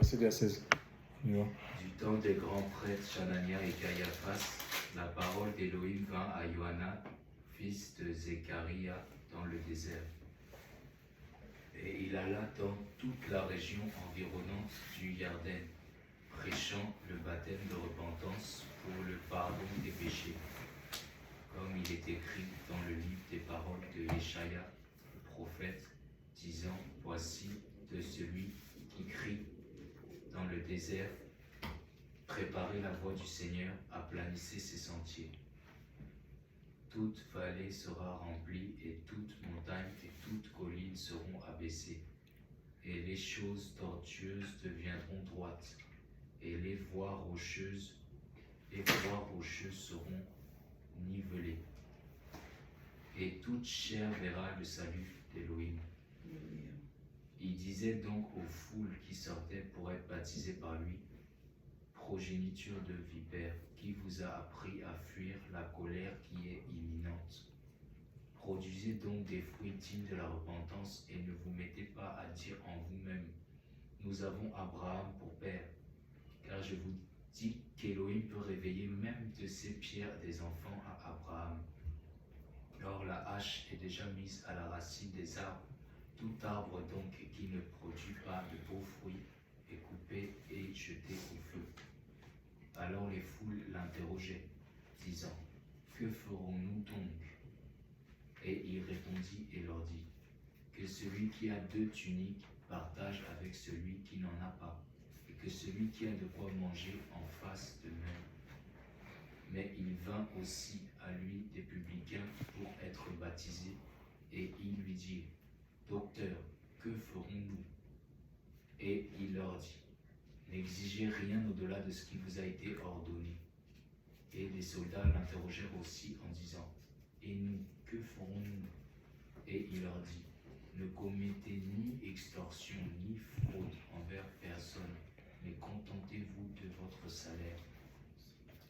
Verset 2 à 16. Du temps des grands prêtres Chanania et Caiaphas, la parole d'Élohim vint à Johanan, fils de Zécharia, dans le désert. Et il alla dans toute la région environnante du Yarden, prêchant le baptême de repentance pour le pardon des péchés, comme il est écrit dans le livre des paroles de Échaïa, le prophète, disant, voici de celui qui crie dans le désert, préparez la voie du Seigneur, aplanissez ses sentiers. Toute vallée sera remplie et toute montagne et toute colline seront abaissées. Et les choses tortueuses deviendront droites, et les voies rocheuses seront nivelées. Et toute chair verra le salut d'Élohim. Il disait donc aux foules qui sortaient pour être baptisées par lui, progéniture de vipères, qui vous a appris à fuir la colère qui est imminente. Produisez donc des fruits dignes de la repentance et ne vous mettez pas à dire en vous-même, nous avons Abraham pour père, car je vous dis qu'Élohim peut réveiller même de ces pierres des enfants à Abraham. Or la hache est déjà mise à la racine des arbres, tout arbre donc qui ne produit pas de beaux fruits est coupé et jeté au feu. Alors les foules l'interrogeaient, disant, que ferons-nous donc? Et il répondit et leur dit, que celui qui a 2 tuniques partage avec celui qui n'en a pas, et que celui qui a de quoi manger en fasse de même. Mais il vint aussi à lui des publicains pour être baptisés, et ils lui dirent, docteur, que ferons-nous? Et il leur dit, n'exigez rien au-delà de ce qui vous a été ordonné. Et les soldats l'interrogèrent aussi en disant, et nous, que ferons-nous? Et il leur dit, ne commettez ni extorsion ni fraude envers personne, mais contentez-vous de votre salaire.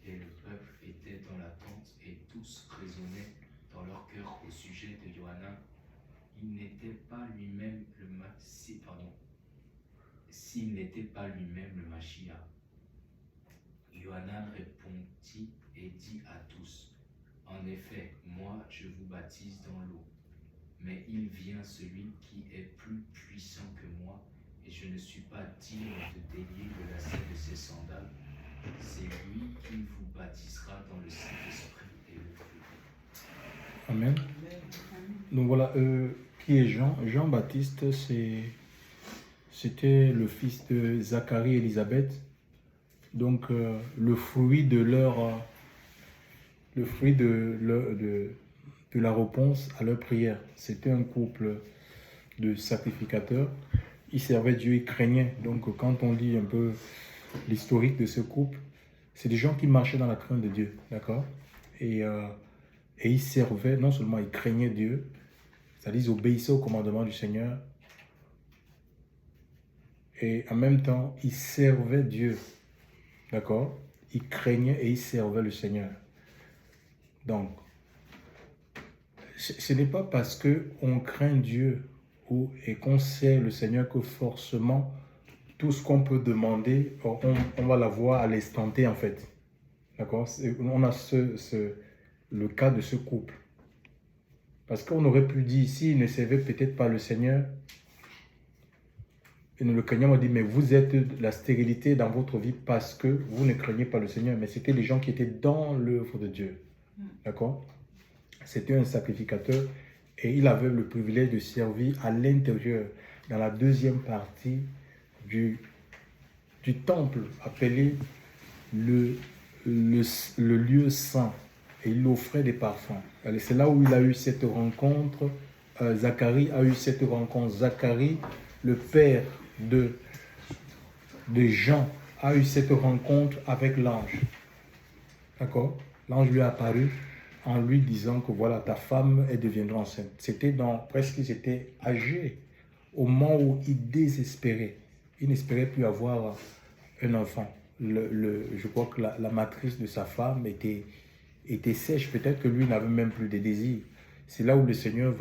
Et le peuple était dans l'attente et tous raisonnaient dans leur cœur au sujet de Johanan. Il n'était pas lui-même le s'il n'était pas lui-même le Mashiach. Johanan répondit et dit à tous, en effet, moi je vous baptise dans l'eau, mais il vient celui qui est plus puissant que moi, et je ne suis pas digne de délier le lacet de ses sandales. C'est lui qui vous baptisera dans le Saint-Esprit et le feu. Amen. Donc voilà, qui est Jean? Jean-Baptiste, c'était le fils de Zacharie et Élisabeth. Donc le fruit de la réponse à leur prière. C'était un couple de sacrificateurs. Ils servaient Dieu, ils craignaient. Donc quand on lit un peu l'historique de ce couple, c'est des gens qui marchaient dans la crainte de Dieu, d'accord? Et ils servaient, non seulement ils craignaient Dieu, c'est-à-dire ils obéissaient au commandement du Seigneur, et en même temps, ils servaient Dieu, d'accord? Ils craignaient et ils servaient le Seigneur. Donc, ce n'est pas parce qu'on craint Dieu et qu'on sert le Seigneur que forcément, tout ce qu'on peut demander, on va l'avoir à l'instant T en fait. D'accord? On a le cas de ce couple. Parce qu'on aurait pu dire, s'ils ne servaient peut-être pas le Seigneur, et le craignant m'a dit, mais vous êtes de la stérilité dans votre vie parce que vous ne craignez pas le Seigneur. Mais c'était les gens qui étaient dans l'œuvre de Dieu. D'accord? C'était un sacrificateur et il avait le privilège de servir à l'intérieur, dans la deuxième partie du temple, appelé le lieu saint. Et il offrait des parfums. C'est là où il a eu cette rencontre. Zacharie a eu cette rencontre. Zacharie, le père de Jean, a eu cette rencontre avec l'ange. D'accord? L'ange lui est apparu en lui disant que voilà, ta femme, elle deviendra enceinte. C'était presque, ils étaient âgés au moment où il désespérait. Il n'espérait plus avoir un enfant. Je crois que la matrice de sa femme était sèche. Peut-être que lui n'avait même plus de désir. C'est là où le Seigneur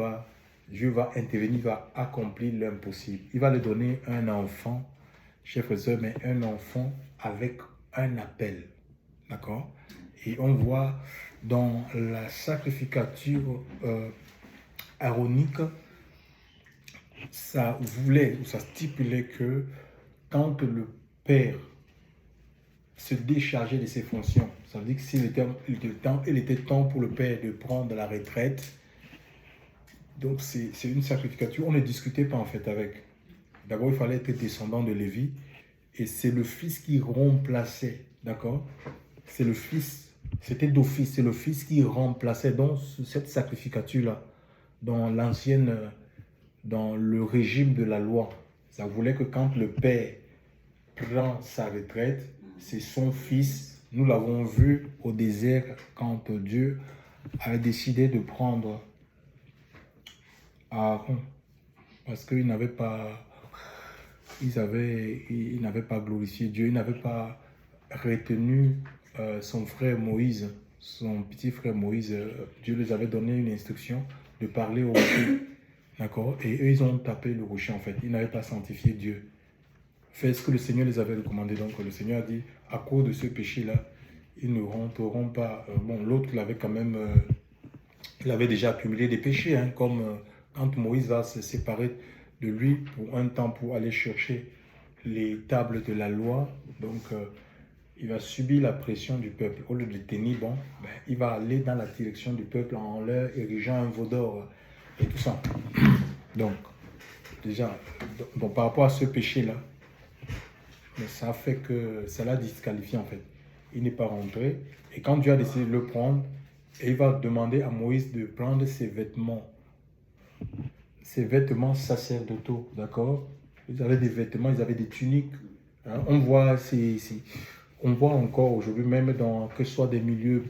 Dieu va intervenir, va accomplir l'impossible. Il va lui donner un enfant chers frères et sœurs, mais un enfant avec un appel. D'accord? Et on voit dans la sacrificature aaronique, ça voulait ou ça stipulait que quand le père se déchargeait de ses fonctions, ça veut dire que il était temps pour le père de prendre la retraite. Donc c'est une sacrificature. On ne discutait pas en fait avec. D'abord, il fallait être descendant de Lévi. Et c'est le fils qui remplaçait. D'accord? C'est le fils. C'était d'office. C'est le fils qui remplaçait donc cette sacrificature-là dans l'ancienne, dans le régime de la loi. Ça voulait que quand le père prend sa retraite, c'est son fils. Nous l'avons vu au désert quand Dieu avait décidé de prendre Aaron parce qu'il n'avait pas, il n'avait pas glorifié Dieu, il n'avait pas retenu son frère Moïse, son petit frère Moïse. Dieu les avait donné une instruction de parler au rocher, d'accord? Et eux, ils ont tapé le rocher en fait. Ils n'avaient pas sanctifié Dieu. Fait ce que le Seigneur les avait recommandé. Donc le Seigneur a dit, à cause de ce péché-là, ils ne rentreront pas. Bon, l'autre, il avait quand même, il avait déjà accumulé des péchés, hein, comme quand Moïse va se séparer de lui pour un temps pour aller chercher les tables de la loi. Donc, il va subir la pression du peuple. Au lieu de les tenir bon, ben, il va aller dans la direction du peuple en leur érigeant un veau d'or et tout ça. Donc, déjà, donc, par rapport à ce péché-là, ça a fait que ça l'a disqualifié en fait. Il n'est pas rentré. Et quand Dieu a décidé de le prendre, il va demander à Moïse de prendre ses vêtements sacerdotaux, d'accord? Ils avaient des vêtements, ils avaient des tuniques. Hein? On voit encore aujourd'hui, même dans que ce soit des milieux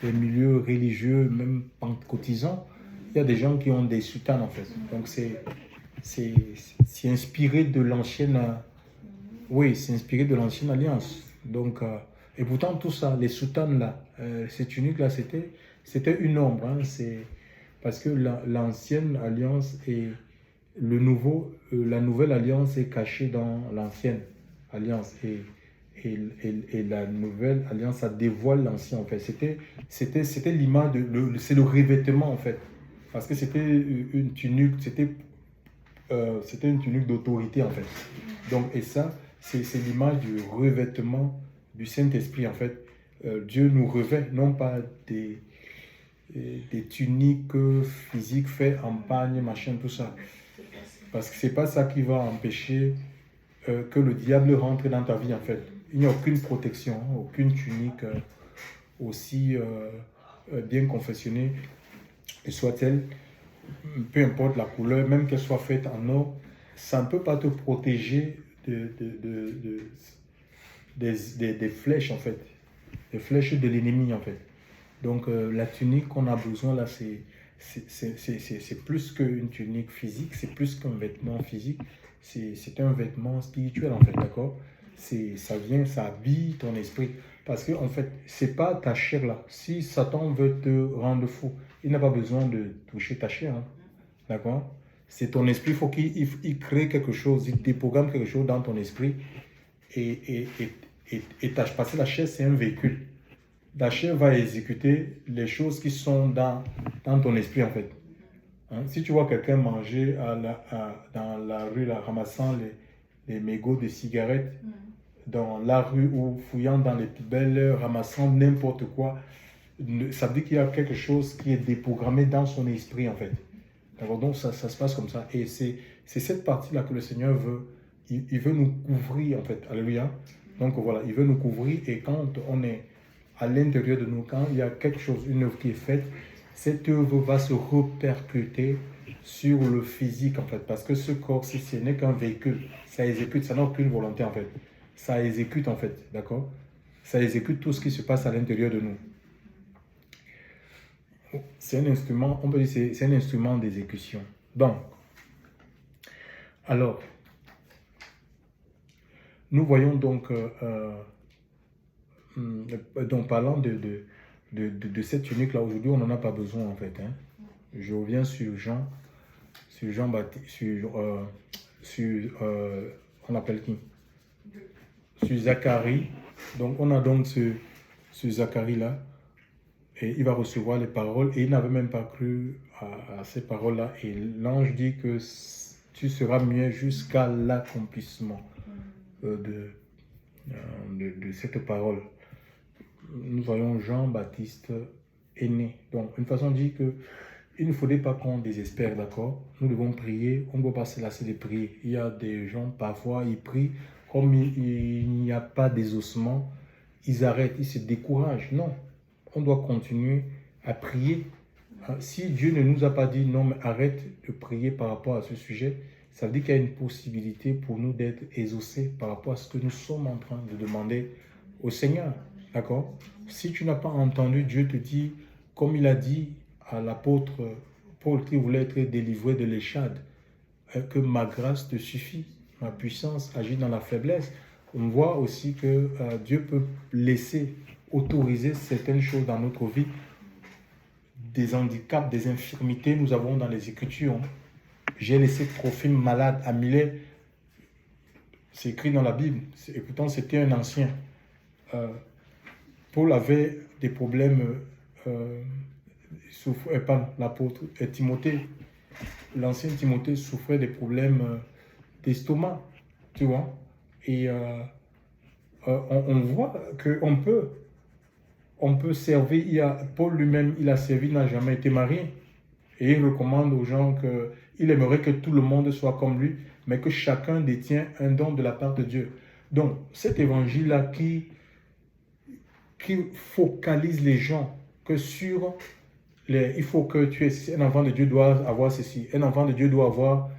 religieux, même pentecôtisants, il y a des gens qui ont des soutanes en fait. Donc c'est inspiré de l'ancienne, oui, c'est inspiré de l'ancienne alliance. Donc et pourtant tout ça, les soutanes là, ces tuniques là, c'était une ombre. Hein, c'est parce que l'ancienne alliance et la nouvelle alliance est cachée dans l'ancienne alliance et la nouvelle alliance, ça dévoile l'ancien en fait. C'était l'image, c'est le revêtement en fait. Parce que c'était une tunique, c'était une tunique d'autorité en fait. Donc, et ça, c'est l'image du revêtement du Saint-Esprit en fait. Dieu nous revêt, non pas des tuniques physiques faites en pagne, machin, tout ça. Parce que c'est pas ça qui va empêcher que le diable rentre dans ta vie en fait. Il n'y a aucune protection, aucune tunique aussi bien confectionnée soit-elle, peu importe la couleur, même qu'elle soit faite en or, ça ne peut pas te protéger des flèches en fait, des flèches de l'ennemi en fait. Donc la tunique qu'on a besoin là, c'est plus qu'une tunique physique, c'est plus qu'un vêtement physique, c'est un vêtement spirituel en fait, d'accord? Ça habille ton esprit. Parce que en fait, c'est pas ta chair là. Si Satan veut te rendre fou, il n'a pas besoin de toucher ta chair, hein, d'accord? C'est ton esprit, il faut qu'il crée quelque chose, il déprogramme quelque chose dans ton esprit parce que la chair c'est un véhicule. La chair va exécuter les choses qui sont dans ton esprit en fait. Hein? Si tu vois quelqu'un manger dans la rue, là, ramassant les mégots de cigarettes, dans la rue ou fouillant dans les poubelles, ramassant n'importe quoi, ça veut dire qu'il y a quelque chose qui est déprogrammé dans son esprit en fait. Alors, donc ça se passe comme ça. Et c'est cette partie-là que le Seigneur veut. Il veut nous couvrir en fait. Alléluia. Donc voilà, il veut nous couvrir et quand on est à l'intérieur de nous, quand il y a quelque chose, une œuvre qui est faite, cette œuvre va se répercuter sur le physique en fait. Parce que ce corps, si ce n'est qu'un véhicule, ça exécute, ça n'a aucune volonté en fait. Ça exécute en fait, d'accord? Ça exécute tout ce qui se passe à l'intérieur de nous. C'est un instrument, on peut dire c'est un instrument d'exécution. Donc, alors, nous voyons donc, parlant de cette tunique là, aujourd'hui on n'en a pas besoin en fait. Hein. Je reviens sur Jean Baptiste, on appelle qui? sur Zacharie. Donc on a donc ce Zacharie-là. Et il va recevoir les paroles. Et il n'avait même pas cru à ces paroles-là. Et l'ange dit que tu seras muet jusqu'à l'accomplissement de cette parole. Nous voyons Jean-Baptiste est né. Donc, une façon dit que il ne faudrait pas qu'on désespère, d'accord? Nous devons prier, on ne doit pas se lasser de prier. Il y a des gens, parfois, ils prient, comme il n'y a pas d'exaucement, ils arrêtent, ils se découragent. Non, on doit continuer à prier. Si Dieu ne nous a pas dit non, mais arrête de prier par rapport à ce sujet, ça veut dire qu'il y a une possibilité pour nous d'être exaucés par rapport à ce que nous sommes en train de demander au Seigneur. D'accord? Si tu n'as pas entendu, Dieu te dit, comme il a dit à l'apôtre Paul qui voulait être délivré de l'échade, que ma grâce te suffit, ma puissance agit dans la faiblesse. On voit aussi que Dieu peut laisser, autoriser certaines choses dans notre vie, des handicaps, des infirmités, nous avons dans les Écritures. J'ai laissé Trophime malade à Milet. C'est écrit dans la Bible. Et pourtant, c'était un ancien. Paul avait des problèmes, l'apôtre Timothée, l'ancien Timothée souffrait des problèmes d'estomac, tu vois. Et on voit qu'on peut servir. Paul lui-même, il a servi, il n'a jamais été marié. Et il recommande aux gens qu'il aimerait que tout le monde soit comme lui, mais que chacun détient un don de la part de Dieu. Donc, cet évangile-là qui focalise les gens que sur il faut que tu es un enfant de Dieu doit avoir ceci, un enfant de Dieu doit avoir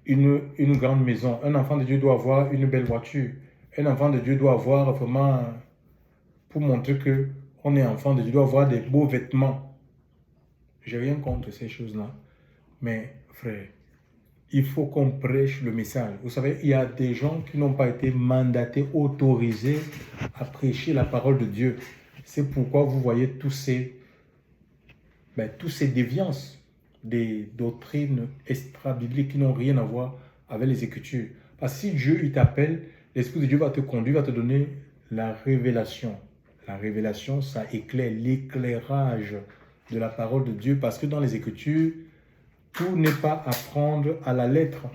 une grande maison, un enfant de Dieu doit avoir une belle voiture, un enfant de Dieu doit avoir vraiment, pour montrer que on est enfant de Dieu, doit avoir des beaux vêtements. J'ai rien contre ces choses-là, mais frère, il faut qu'on prêche le message. Vous savez, il y a des gens qui n'ont pas été mandatés, autorisés à prêcher la parole de Dieu. C'est pourquoi vous voyez tous ces déviances des doctrines extra-bibliques qui n'ont rien à voir avec les Écritures. Parce que si Dieu il t'appelle, l'Esprit de Dieu va te conduire, va te donner la révélation. La révélation, ça éclaire l'éclairage de la parole de Dieu, parce que dans les Écritures, tout n'est pas à prendre à la lettre.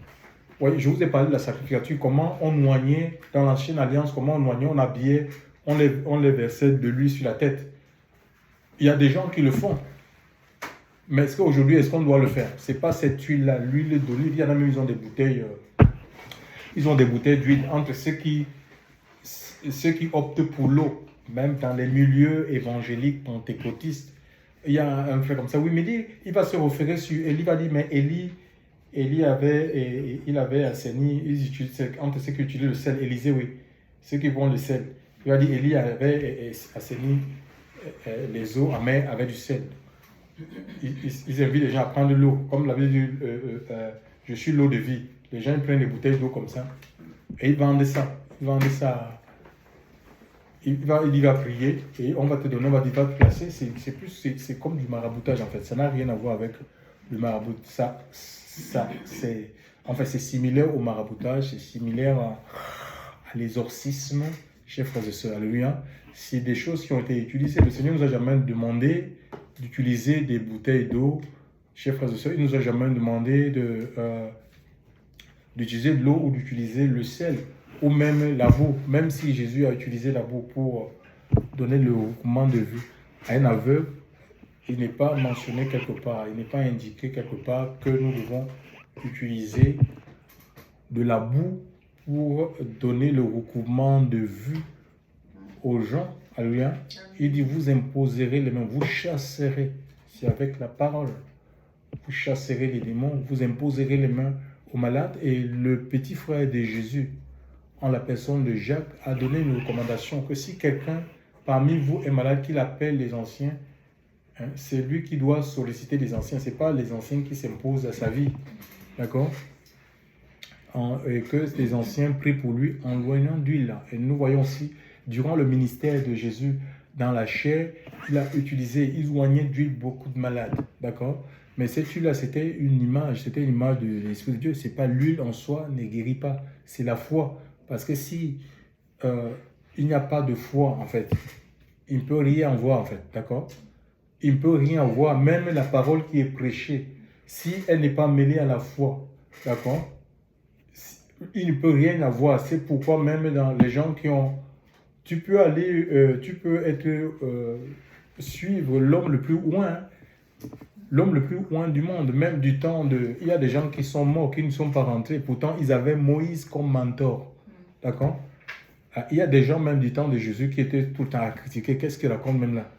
Oui, je vous ai parlé de la sacrificature, comment on noignait dans l'ancienne alliance, comment on noignait, on habillait, on les versait de l'huile sur la tête. Il y a des gens qui le font. Mais est-ce qu'aujourd'hui, est-ce qu'on doit le faire? Ce n'est pas cette huile-là, l'huile d'olive. Il y en a même, ils ont des bouteilles d'huile entre ceux qui optent pour l'eau, même dans les milieux évangéliques pentecôtistes. Il y a un frère comme ça, oui, mais il va se référer sur Élie, il va dire, mais Élie avait assaini, entre ceux qui utilisent le sel, Élisée, oui, ceux qui vont le sel. Il va dire, Élie avait assaini les eaux amères avec du sel. Ils invitent les gens à prendre de l'eau, comme l'avait dit, je suis l'eau de vie. Les gens ils prennent des bouteilles d'eau comme ça, et ils vendent ça. Il va prier et on va te donner, on va te placer. C'est comme du maraboutage en fait. Ça n'a rien à voir avec le maraboutage. C'est similaire au maraboutage, c'est similaire à l'exorcisme, chers frères et sœurs. Alléluia. C'est des choses qui ont été utilisées. Le Seigneur ne nous a jamais demandé d'utiliser des bouteilles d'eau, chers frères et sœurs. Il ne nous a jamais demandé d'utiliser de l'eau ou d'utiliser le sel. Ou même la boue, même si Jésus a utilisé la boue pour donner le recoupement de vue à un aveugle, il n'est pas mentionné quelque part, il n'est pas indiqué quelque part que nous devons utiliser de la boue pour donner le recoupement de vue aux gens. Alléluia. Il dit, vous imposerez les mains, vous chasserez, c'est avec la parole, vous chasserez les démons, vous imposerez les mains aux malades. Et le petit frère de Jésus, en la personne de Jacques, a donné une recommandation que si quelqu'un parmi vous est malade, qu'il appelle les anciens, c'est lui qui doit solliciter les anciens, ce n'est pas les anciens qui s'imposent à sa vie, d'accord? Et que les anciens prient pour lui en loignant d'huile. Et nous voyons aussi, durant le ministère de Jésus, dans la chair, il loignait d'huile beaucoup de malades, d'accord? Mais cette huile-là, c'était une image de l'Esprit de Dieu. Ce n'est pas l'huile en soi, ne guérit pas, c'est la foi. Parce que si il n'y a pas de foi, en fait, il ne peut rien voir, en fait, d'accord? Il ne peut rien voir, même la parole qui est prêchée, si elle n'est pas mêlée à la foi, d'accord? Il ne peut rien avoir. C'est pourquoi même dans les gens qui ont... Tu peux aller, tu peux être... suivre l'homme le plus loin, l'homme le plus loin du monde, même du temps de... Il y a des gens qui sont morts, qui ne sont pas rentrés, pourtant ils avaient Moïse comme mentor, d'accord? Il y a des gens même du temps de Jésus qui étaient tout le temps à critiquer, qu'est-ce qu'il raconte même là?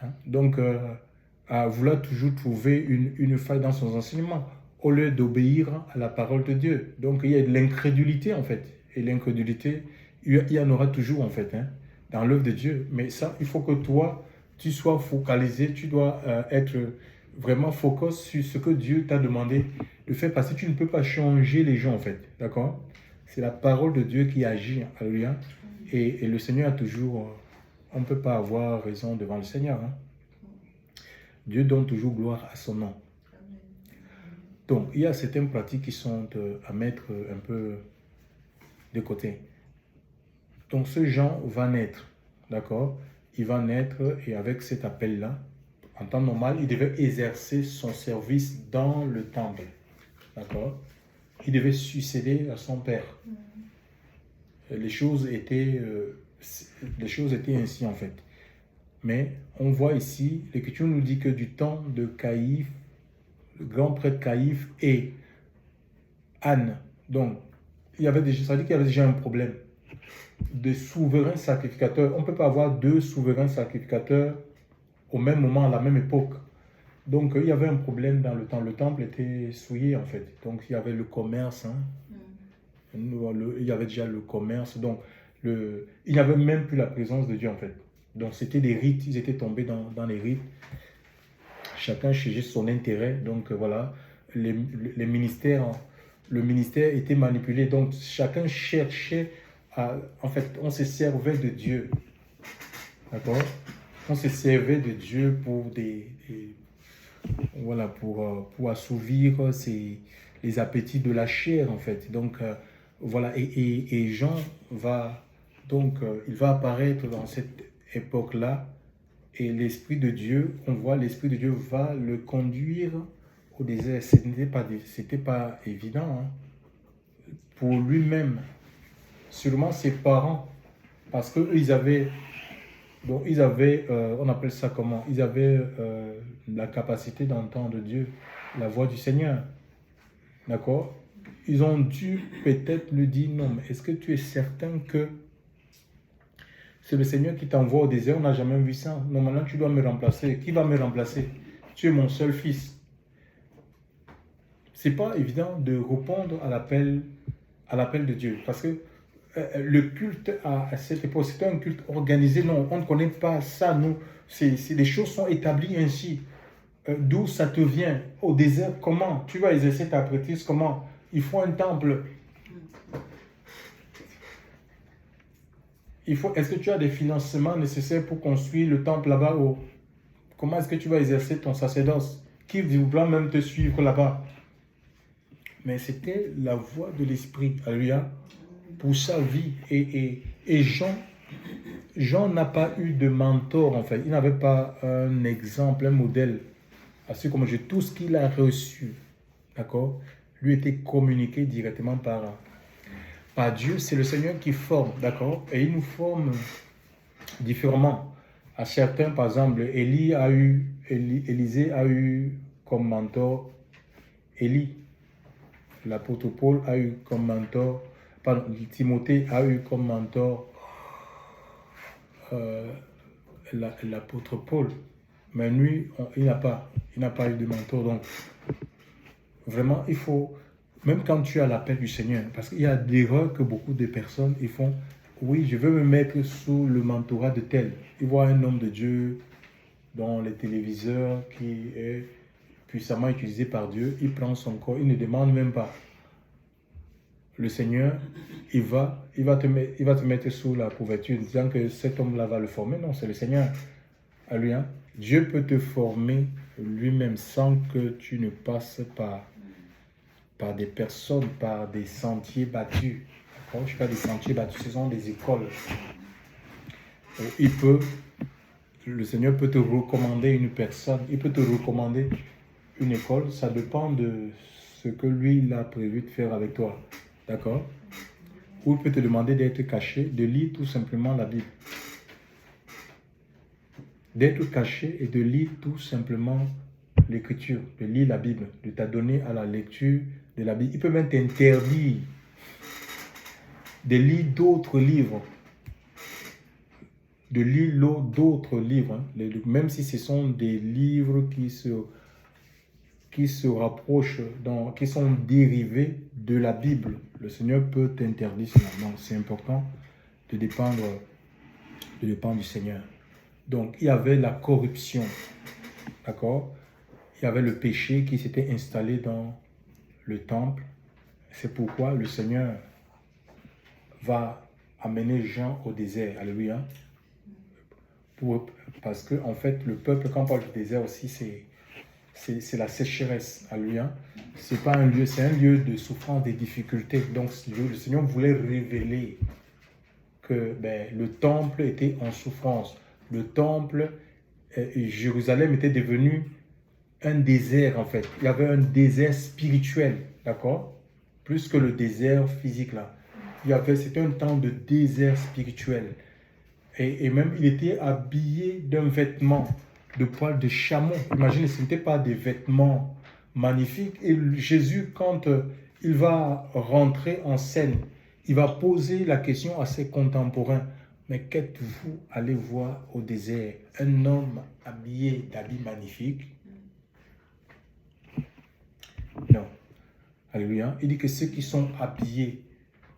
Hein? Donc, à vouloir toujours trouver une faille dans son enseignement, au lieu d'obéir à la parole de Dieu. Donc, il y a de l'incrédulité en fait, et l'incrédulité, il y en aura toujours en fait, hein, dans l'œuvre de Dieu. Mais ça, il faut que toi, tu sois focalisé, tu dois être vraiment focus sur ce que Dieu t'a demandé de faire, parce que tu ne peux pas changer les gens en fait, d'accord? C'est la parole de Dieu qui agit, alléluia. Et le Seigneur a toujours, on ne peut pas avoir raison devant le Seigneur, hein. Dieu donne toujours gloire à son nom. Donc, il y a certaines pratiques qui sont à mettre un peu de côté. Donc, ce Jean va naître, d'accord? Il va naître et avec cet appel-là, en temps normal, il devait exercer son service dans le temple, d'accord? Il devait succéder à son père. Les choses étaient ainsi en fait. Mais on voit ici, l'Écriture nous dit que du temps de Caïphe, le grand prêtre Caïphe et Anne, donc il y avait déjà, ça veut dire qu'il y avait déjà un problème de souverains sacrificateurs. On ne peut pas avoir deux souverains sacrificateurs au même moment, à la même époque. Donc il y avait un problème dans le temple. Le temple était souillé en fait. Donc il y avait le commerce, hein. Il y avait déjà le commerce. Donc il n'y avait même plus la présence de Dieu en fait. Donc c'était des rites, ils étaient tombés dans les rites. Chacun cherchait son intérêt. Donc voilà, les ministères, le ministère était manipulé. Donc chacun cherchait à... En fait, on se servait de Dieu. D'accord? On se servait de Dieu pour voilà, pour assouvir les appétits de la chair en fait. Donc voilà, et Jean va... Donc il va apparaître dans cette époque-là, et l'Esprit de Dieu, on voit l'Esprit de Dieu va le conduire au désert. Ce n'était pas évident, hein, pour lui-même, sûrement ses parents, parce qu'eux, ils avaient, on appelle ça comment? Ils avaient la capacité d'entendre Dieu, la voix du Seigneur, d'accord? Ils ont dû peut-être lui dire, non, mais est-ce que tu es certain que c'est le Seigneur qui t'envoie au désert? On n'a jamais vu ça. Normalement, tu dois me remplacer. Qui va me remplacer? Tu es mon seul fils. C'est pas évident de répondre à l'appel de Dieu. Parce que le culte à cette époque, c'était un culte organisé. Non, on ne connaît pas ça. Nous, les choses sont établies ainsi. D'où ça te vient? Au désert, comment? Tu vas exercer ta prêtrise, comment? Il faut un temple. Est-ce que tu as des financements nécessaires pour construire le temple là-bas? Comment est-ce que tu vas exercer ton sacerdoce? Qui voudra même te suivre là-bas? Mais c'était la voix de l'Esprit, alléluia, pour sa vie. Et Jean n'a pas eu de mentor, en fait. Il n'avait pas un exemple, un modèle. Ainsi comme tout ce qu'il a reçu, d'accord, lui était communiqué directement par Dieu. C'est le Seigneur qui forme, d'accord, et il nous forme différemment. À certains, par exemple, Élisée a eu comme mentor Élie. L'apôtre Paul a eu comme mentor, pardon, Timothée a eu comme mentor l'apôtre Paul. Mais lui, il n'a pas eu de mentor. Donc, vraiment, il faut, même quand tu as l'appel du Seigneur, parce qu'il y a des erreurs que beaucoup de personnes ils font. Oui, je veux me mettre sous le mentorat de tel. Ils voient un homme de Dieu dans les téléviseurs qui est puissamment utilisé par Dieu. Il prend son corps, il ne demande même pas. Le Seigneur, il va te mettre sous la couverture, disant que cet homme-là va le former. Non, c'est le Seigneur. Alléluia. Dieu peut te former lui-même sans que tu ne passes par des personnes, par des sentiers battus. Jusqu'à des sentiers battus, ce sont des écoles. Le Seigneur peut te recommander une personne, il peut te recommander une école, ça dépend de ce que lui il a prévu de faire avec toi. D'accord? Ou il peut te demander d'être caché, de lire tout simplement la Bible. D'être caché et de lire tout simplement l'écriture, de lire la Bible, de t'adonner à la lecture de la Bible. Il peut même t'interdire de lire d'autres livres. De lire d'autres livres, hein, même si ce sont des livres qui se rapprochent, qui sont dérivés de la Bible. Le Seigneur peut t'interdire cela. Donc c'est important de dépendre du Seigneur. Donc il y avait la corruption, d'accord? Il y avait le péché qui s'était installé dans le temple. C'est pourquoi le Seigneur va amener Jean au désert. Alléluia. Parce que en fait, le peuple, quand on parle du désert aussi, c'est la sécheresse. Alléluia. C'est pas un lieu, c'est un lieu de souffrance, des difficultés. Donc le Seigneur voulait révéler que le temple était en souffrance. Le temple, Jérusalem était devenu un désert en fait. Il y avait un désert spirituel, d'accord? Plus que le désert physique là. C'était un temps de désert spirituel. Et même, il était habillé d'un vêtement de poil de chameau. Imaginez, ce n'était pas des vêtements magnifiques. Et Jésus, quand il va rentrer en scène, il va poser la question à ses contemporains. Mais qu'êtes-vous allé voir au désert? Un homme habillé d'habits magnifiques? Non. Alléluia. Il dit que ceux qui sont habillés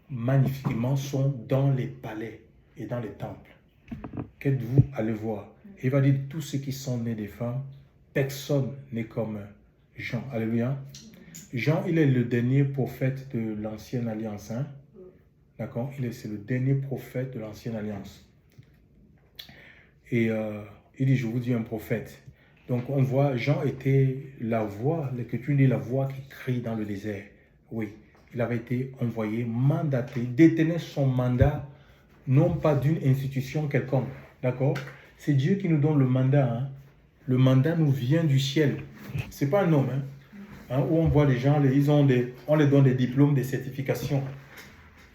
magnifiquement sont dans les palais et dans les temples. Qu'êtes-vous allé voir? Il va dire, tous ceux qui sont nés des femmes, personne n'est comme Jean. Alléluia. Jean, il est le dernier prophète de l'ancienne alliance. Hein? D'accord? C'est le dernier prophète de l'ancienne alliance. Et il dit, je vous dis un prophète. Donc on voit, Jean était la voix, l'Écriture dit la voix qui crie dans le désert. Oui, il avait été envoyé, mandaté, détenait son mandat, non pas d'une institution quelconque. D'accord? C'est Dieu qui nous donne le mandat. Hein? Le mandat nous vient du ciel. Ce n'est pas un homme. Hein? Où on voit les gens, on les donne des diplômes, des certifications.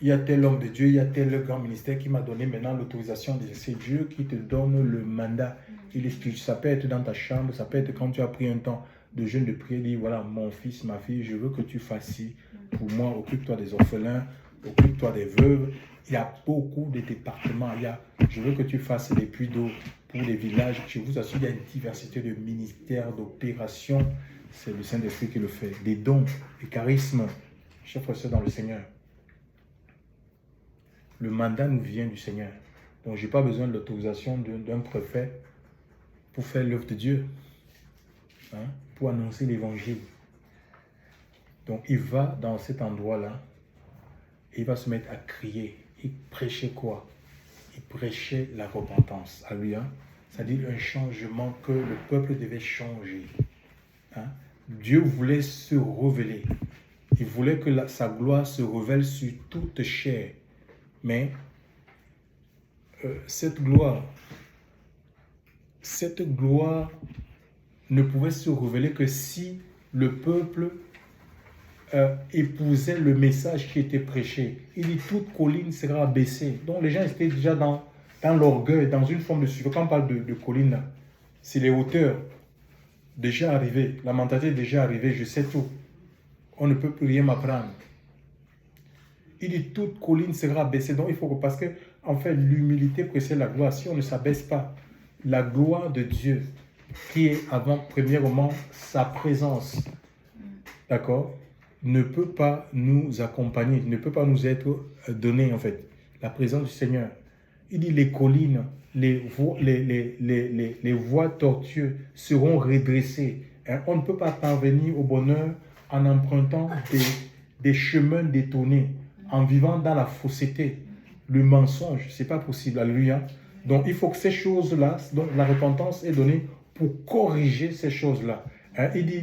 Il y a tel homme de Dieu, il y a tel grand ministère qui m'a donné maintenant l'autorisation. C'est Dieu qui te donne le mandat. Ça peut être dans ta chambre, ça peut être quand tu as pris un temps de jeûne, de prière, dis voilà, mon fils, ma fille, je veux que tu fasses ci. Pour moi, occupe-toi des orphelins, occupe-toi des veuves. Il y a beaucoup de départements. Je veux que tu fasses des puits d'eau pour les villages. Je vous assure, il y a une diversité de ministères, d'opérations. C'est le Saint-Esprit qui le fait. Des dons, des charismes. Chers frères et sœurs dans le Seigneur. Le mandat nous vient du Seigneur. Donc, je n'ai pas besoin de l'autorisation d'un préfet pour faire l'œuvre de Dieu. Hein, pour annoncer l'évangile. Donc, il va dans cet endroit-là. Il va se mettre à crier. Il prêchait quoi? Il prêchait la repentance. Alléluia. C'est-à-dire un changement que le peuple devait changer. Hein? Dieu voulait se révéler. Il voulait que sa gloire se révèle sur toute chair. Mais cette gloire ne pouvait se révéler que si le peuple épousait le message qui était prêché. Il dit toute colline sera abaissée. Donc les gens étaient déjà dans l'orgueil, dans une forme de suivre. Quand on parle de colline, là, c'est les hauteurs déjà arrivées. La mentalité est déjà arrivée, je sais tout. On ne peut plus rien m'apprendre. Il dit toute colline sera abaissée. Donc il faut que, parce que en fait l'humilité précède la gloire. Si on ne s'abaisse pas, la gloire de Dieu qui est avant premièrement sa présence, d'accord, ne peut pas nous accompagner, ne peut pas nous être donné en fait. La présence du Seigneur. Il dit les collines, les voies tortueuses seront redressées. Hein? On ne peut pas parvenir au bonheur en empruntant des chemins détournés, en vivant dans la fausseté, le mensonge. Ce n'est pas possible. Alléluia. Donc il faut que ces choses-là, donc la repentance est donnée pour corriger ces choses-là. Hein? Il dit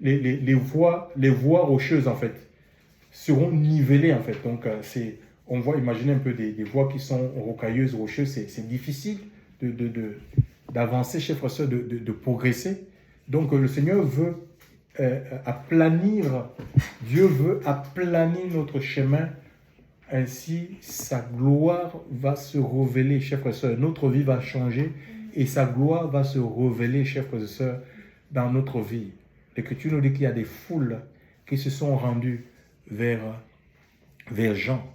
les voies rocheuses en fait seront nivelées en fait. Donc on voit, imaginez un peu des voies qui sont rocailleuses, rocheuses, c'est difficile d'avancer, chers frères et sœurs, de progresser. Donc le Seigneur veut aplanir, Dieu veut aplanir notre chemin, ainsi sa gloire va se révéler, chers frères et sœurs. Notre vie va changer et sa gloire va se révéler, chers frères et sœurs, dans notre vie. L'Écriture nous dit qu'il y a des foules qui se sont rendues vers Jean.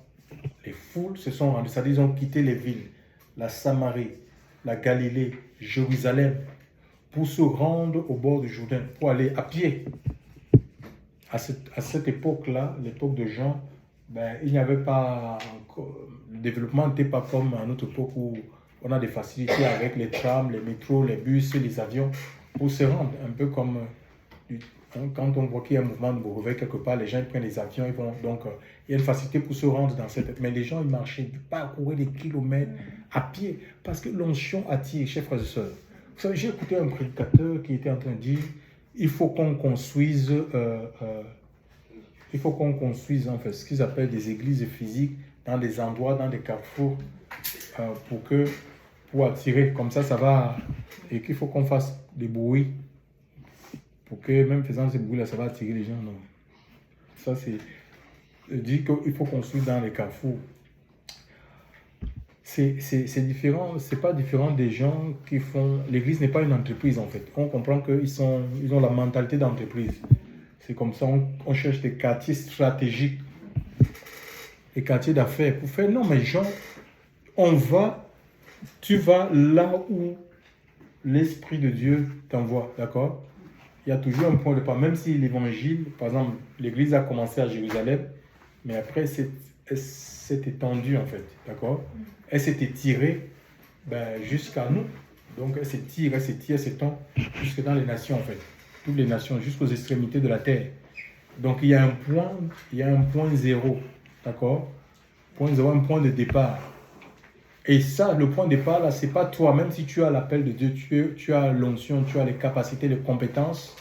Les foules se sont rendues, c'est-à-dire ils ont quitté les villes, la Samarie, la Galilée, Jérusalem, pour se rendre au bord du Jourdain, pour aller à pied. À cette époque-là, l'époque de Jean, il n'y avait pas, le développement n'était pas comme à notre époque où on a des facilités avec les trams, les métros, les bus, les avions, pour se rendre, un peu comme quand on voit qu'il y a un mouvement de brevet quelque part, les gens ils prennent les avions, ils vont, donc il y a une facilité pour se rendre dans cette... Mais les gens, ils marchaient, ils parcouraient des kilomètres à pied, parce que l'onction attire, chers frères et sœurs. Vous savez, j'ai écouté un prédicateur qui était en train de dire, il faut qu'on construise, en fait ce qu'ils appellent des églises physiques dans des endroits, dans des carrefours, pour attirer, comme ça va, et qu'il faut qu'on fasse des bruits, pour que même faisant ces bruits-là, ça va attirer les gens. Non. Ça, c'est dit qu'il faut construire dans les carrefours. C'est différent, c'est pas différent des gens qui font... L'église n'est pas une entreprise, en fait. On comprend qu'ils ont la mentalité d'entreprise. C'est comme ça, on cherche des quartiers stratégiques, des quartiers d'affaires pour faire... Non, mais gens, tu vas là où l'Esprit de Dieu t'envoie, d'accord? Il y a toujours un point de départ, même si l'évangile, par exemple, l'église a commencé à Jérusalem, mais après, elle s'est étendue, en fait, d'accord? Elle s'est étirée jusqu'à nous. Donc, elle s'étend jusque dans les nations, en fait. Toutes les nations, jusqu'aux extrémités de la terre. Donc, il y a un point zéro, d'accord? Point zéro, un point de départ. Et ça, le point de départ, là, c'est pas toi. Même si tu as l'appel de Dieu, tu as l'onction, tu as les capacités, les compétences.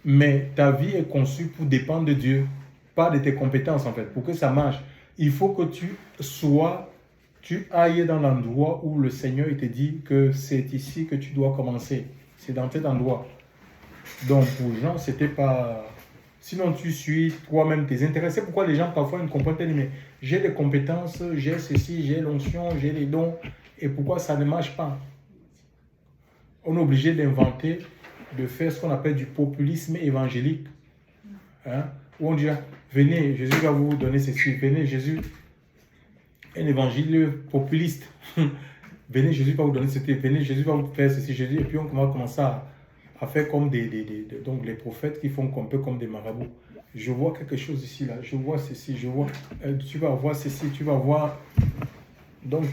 Mais ta vie est conçue pour dépendre de Dieu, pas de tes compétences, en fait. Pour que ça marche, il faut que tu ailles dans l'endroit où le Seigneur te dit que c'est ici que tu dois commencer. C'est dans cet endroit. Donc, pour les gens, c'était pas... Sinon, tu suis toi-même tes intérêts. C'est pourquoi les gens, parfois, ne comprennent pas. Mais j'ai des compétences, j'ai ceci, j'ai l'onction, j'ai les dons. Et pourquoi ça ne marche pas? On est obligé d'inventer, de faire ce qu'on appelle du populisme évangélique. Hein? Où on dit, venez, Jésus va vous donner ceci. Venez, Jésus... Un évangile populiste. Venez, Jésus va vous donner ceci. Venez, Jésus va vous faire ceci. Jésus. Et puis, on va commencer à faire comme donc les prophètes qui font un peu comme des marabouts. Je vois quelque chose ici, là. Je vois ceci, je vois... tu vas voir ceci, tu vas voir... Donc,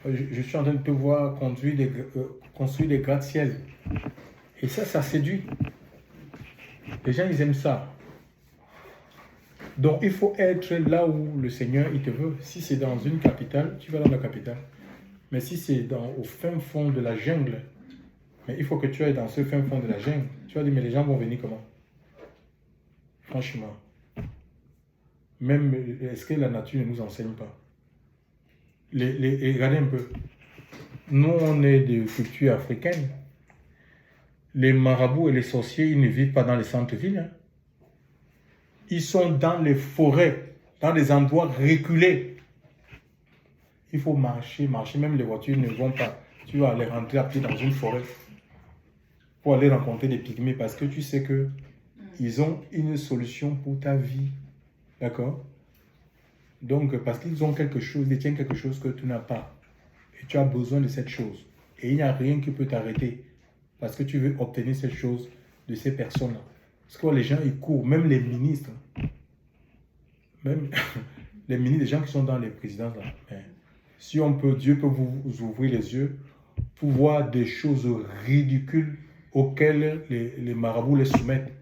je suis en train de te voir construire des gratte-ciel. Et ça séduit. Les gens, ils aiment ça. Donc, il faut être là où le Seigneur, il te veut. Si c'est dans une capitale, tu vas dans la capitale. Mais si c'est au fin fond de la jungle, mais il faut que tu ailles dans ce fin fond de la jungle. Tu vas dire, mais les gens vont venir comment? Franchement. Même, est-ce que la nature ne nous enseigne pas? Regardez un peu. Nous, on est de culture africaine. Les marabouts et les sorciers, ils ne vivent pas dans les centres-villes. Hein. Ils sont dans les forêts, dans des endroits reculés. Il faut marcher. Même les voitures ne vont pas. Tu vas aller rentrer à pied dans une forêt pour aller rencontrer des pygmées parce que tu sais qu'ils ont une solution pour ta vie. D'accord? Donc, parce qu'ils ont quelque chose, ils détiennent quelque chose que tu n'as pas. Et tu as besoin de cette chose. Et il n'y a rien qui peut t'arrêter parce que tu veux obtenir cette chose de ces personnes-là. Parce que les gens, ils courent, même les ministres. Même les ministres, les gens qui sont dans les présidences, là. Mais si on peut, Dieu peut vous ouvrir les yeux pour voir des choses ridicules auxquelles les marabouts les soumettent.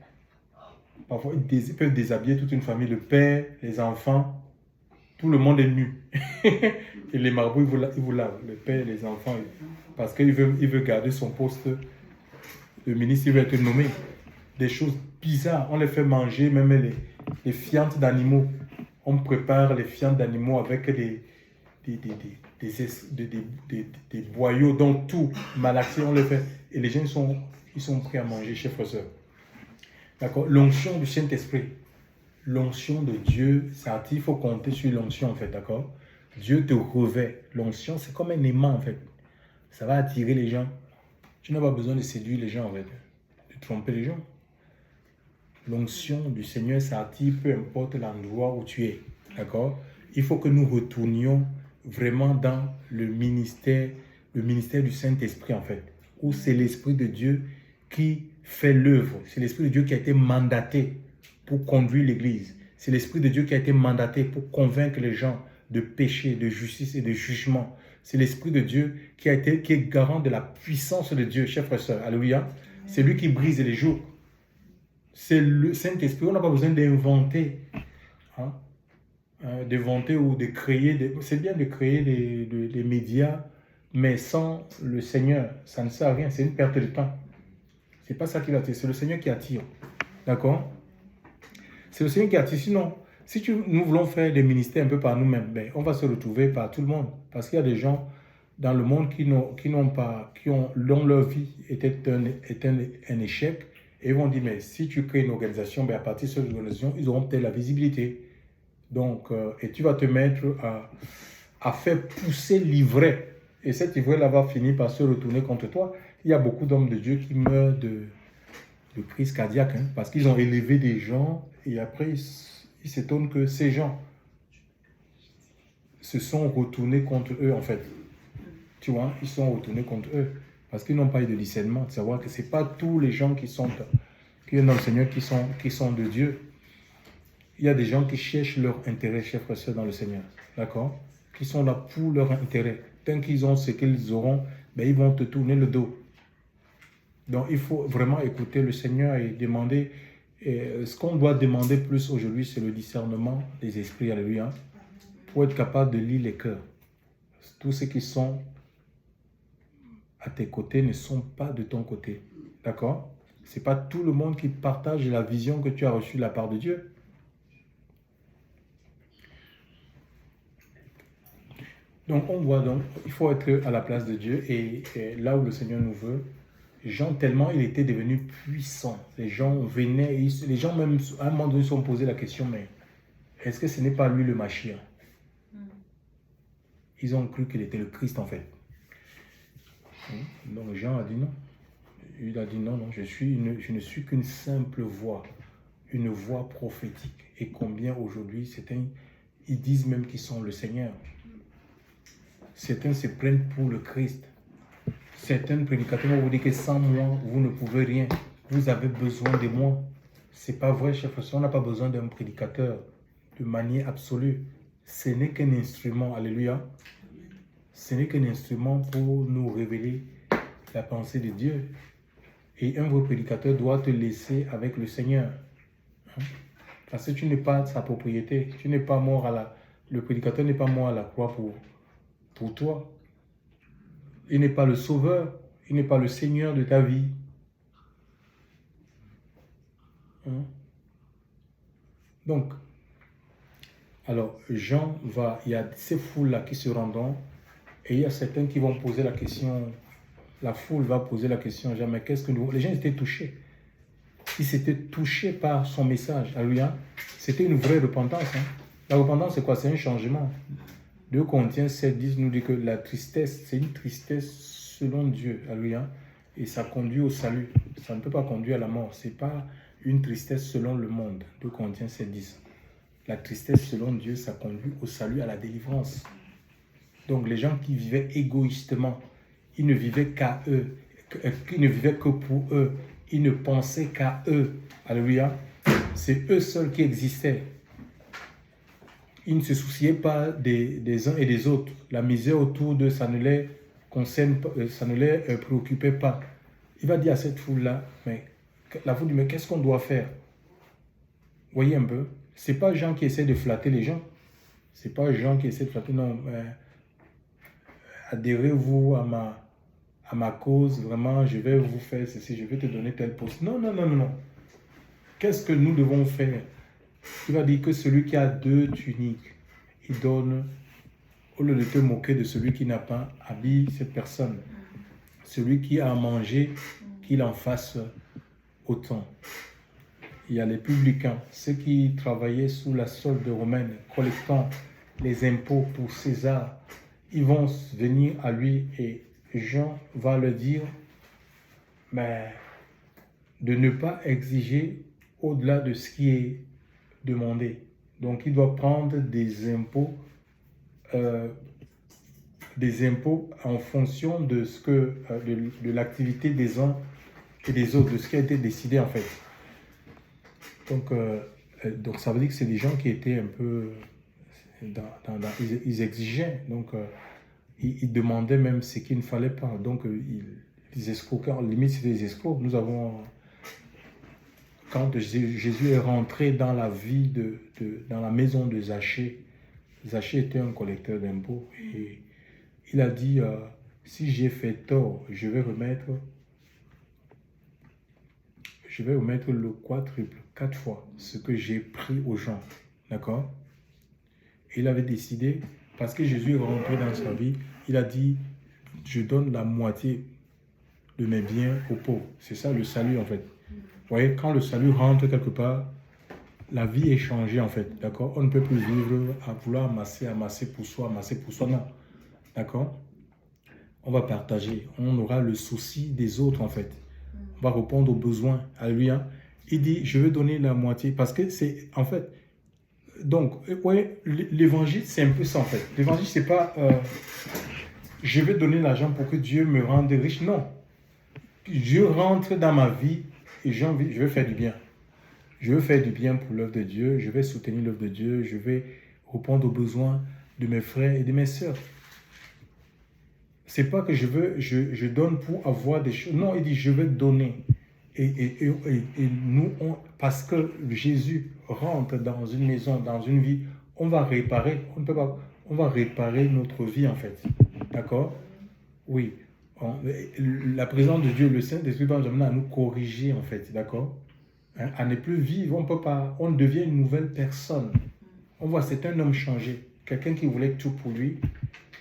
Parfois, ils peuvent déshabiller toute une famille, le père, les enfants, tout le monde est nu. Et les marabouts, ils vous lavent, le père, les enfants, parce qu'il veut garder son poste. Le ministre, il veut être nommé. Des choses bizarres, on les fait manger, même les fientes d'animaux. on prépare les fientes d'animaux avec des boyaux, donc tout malaxé, on le fait. Et les gens ils sont prêts à manger, chers frères et sœurs. D'accord? L'onction du Saint-Esprit. L'onction de Dieu, ça, il faut compter sur l'onction en fait, d'accord? Dieu te revêt. L'onction, c'est comme un aimant en fait. Ça va attirer les gens. Tu n'as pas besoin de séduire les gens en fait, de tromper les gens. L'onction du Seigneur, ça attire peu importe l'endroit où tu es, d'accord? Il faut que nous retournions vraiment dans le ministère du Saint-Esprit en fait, où c'est l'Esprit de Dieu qui fait l'œuvre. C'est l'Esprit de Dieu qui a été mandaté pour conduire l'Église. C'est l'Esprit de Dieu qui a été mandaté pour convaincre les gens de péché, de justice et de jugement. C'est l'Esprit de Dieu qui est garant de la puissance de Dieu, chers frères et sœurs. Alléluia. C'est lui qui brise les jours. C'est le Saint-Esprit. On n'a pas besoin d'inventer. Hein? D'inventer ou de créer. C'est bien de créer des médias, mais sans le Seigneur, ça ne sert à rien. C'est une perte de temps. C'est pas ça qui attire. C'est le Seigneur qui attire. D'accord? C'est le Seigneur qui attire. Sinon, si nous voulons faire des ministères un peu par nous-mêmes, ben, on va se retrouver par tout le monde. Parce qu'il y a des gens dans le monde dont leur vie était un échec. Et ils vont dire, mais si tu crées une organisation, ben, à partir de cette organisation, ils auront peut-être la visibilité. Donc, et tu vas te mettre à faire pousser l'ivraie. Et cet ivraie-là va finir par se retourner contre toi. Il y a beaucoup d'hommes de Dieu qui meurent de crise cardiaque, hein, parce qu'ils ont élevé des gens et après ils s'étonnent que ces gens se sont retournés contre eux en fait. Tu vois, ils sont retournés contre eux parce qu'ils n'ont pas eu de discernement, de savoir que ce n'est pas tous les gens qui sont dans le Seigneur qui sont de Dieu. Il y a des gens qui cherchent leur intérêt, chers frères et sœurs, dans le Seigneur, d'accord? Qui sont là pour leur intérêt. Tant qu'ils ont ce qu'ils auront, ben, ils vont te tourner le dos. Donc, il faut vraiment écouter le Seigneur et demander. Et ce qu'on doit demander plus aujourd'hui, c'est le discernement des esprits, alléluia, pour être capable de lire les cœurs. Tous ceux qui sont à tes côtés ne sont pas de ton côté. D'accord? Ce n'est pas tout le monde qui partage la vision que tu as reçue de la part de Dieu. Donc, on voit donc, il faut être à la place de Dieu et là où le Seigneur nous veut. Jean, tellement il était devenu puissant. Les gens venaient, les gens même à un moment donné se sont posé la question, mais est-ce que ce n'est pas lui le Mashiach? Ils ont cru qu'il était le Christ en fait. Donc Jean a dit non. Il a dit non, je ne suis qu'une simple voix, une voix prophétique. Et combien aujourd'hui, ils disent même qu'ils sont le Seigneur. Certains se prennent pour le Christ. Certains prédicateurs vont vous dire que sans moi, vous ne pouvez rien. Vous avez besoin de moi. Ce n'est pas vrai, chef. On n'a pas besoin d'un prédicateur de manière absolue. Ce n'est qu'un instrument. Alléluia. Ce n'est qu'un instrument pour nous révéler la pensée de Dieu. Et un vrai prédicateur doit te laisser avec le Seigneur. Parce que tu n'es pas sa propriété. Tu n'es pas mort le prédicateur n'est pas mort à la croix pour toi. Il n'est pas le sauveur, il n'est pas le Seigneur de ta vie. Donc, alors Jean il y a ces foules-là qui se rendront et il y a certains qui vont poser la question, la foule va poser la question, jamais qu'est-ce que nous... Les gens étaient touchés. Ils s'étaient touchés par son message. Alléluia. C'était une vraie repentance. La repentance, c'est quoi? C'est un changement. 2 Corinthiens 7:10 nous dit que la tristesse, c'est une tristesse selon Dieu. Alléluia. Et ça conduit au salut. Ça ne peut pas conduire à la mort. Ce n'est pas une tristesse selon le monde. 2 Corinthiens 7:10. La tristesse selon Dieu, ça conduit au salut, à la délivrance. Donc les gens qui vivaient égoïstement, ils ne vivaient qu'à eux, ils ne vivaient que pour eux, ils ne pensaient qu'à eux. Alléluia. C'est eux seuls qui existaient. Ils ne se souciaient pas des uns et des autres. La misère autour d'eux, ça ne les préoccupait pas. Il va dire à cette foule-là, mais la foule dit, mais qu'est-ce qu'on doit faire? Voyez un peu. Ce n'est pas Jean qui essaie de flatter les gens. Ce n'est pas Jean qui essaie de flatter, non. Adhérez-vous à ma cause, vraiment, je vais vous faire ceci, je vais te donner tel poste. Non. Qu'est-ce que nous devons faire? Il va dire que celui qui a 2 tuniques, il donne, au lieu de te moquer de celui qui n'a pas, habille cette personne. Celui qui a à manger, qu'il en fasse autant. Il y a les publicains, ceux qui travaillaient sous la solde romaine, collectant les impôts pour César. Ils vont venir à lui et Jean va leur dire, mais de ne pas exiger au-delà de ce qui est demandé. Donc, il doit prendre des impôts en fonction de ce que de l'activité des uns et des autres, de ce qui a été décidé en fait. Donc ça veut dire que c'est des gens qui étaient un peu ils exigeaient, donc ils demandaient même ce qu'il ne fallait pas. Donc ils escroquaient, limite c'était des escrocs. Nous avons, quand Jésus est rentré dans la vie dans la maison de Zachée, Zachée était un collecteur d'impôts et il a dit, si j'ai fait tort, je vais remettre le quadruple, 4 fois ce que j'ai pris aux gens. D'accord? Il avait décidé, parce que Jésus est rentré dans sa vie, il a dit, je donne la moitié de mes biens aux pauvres. C'est ça le salut en fait. Vous voyez, quand le salut rentre quelque part, la vie est changée en fait. D'accord? On ne peut plus vivre à vouloir amasser pour soi, non. D'accord? On va partager. On aura le souci des autres en fait. On va répondre aux besoins. Alléluia. Il dit, je veux donner la moitié. Parce que c'est, en fait, donc, ouais, l'évangile, c'est un peu ça en fait. L'évangile, c'est pas, je vais donner l'argent pour que Dieu me rende riche. Non. Dieu rentre dans ma vie et je veux faire du bien. Je veux faire du bien pour l'œuvre de Dieu. Je vais soutenir l'œuvre de Dieu. Je vais répondre aux besoins de mes frères et de mes sœurs. C'est pas que je donne pour avoir des choses. Non, il dit, je vais donner. Et nous, parce que Jésus rentre dans une maison, dans une vie, on va réparer. On va réparer notre vie en fait. D'accord? Oui. La présence de Dieu, le Saint-Esprit va nous amener à nous corriger en fait. D'accord? À ne plus vivre, on devient une nouvelle personne. On voit, c'est un homme changé. Quelqu'un qui voulait tout pour lui.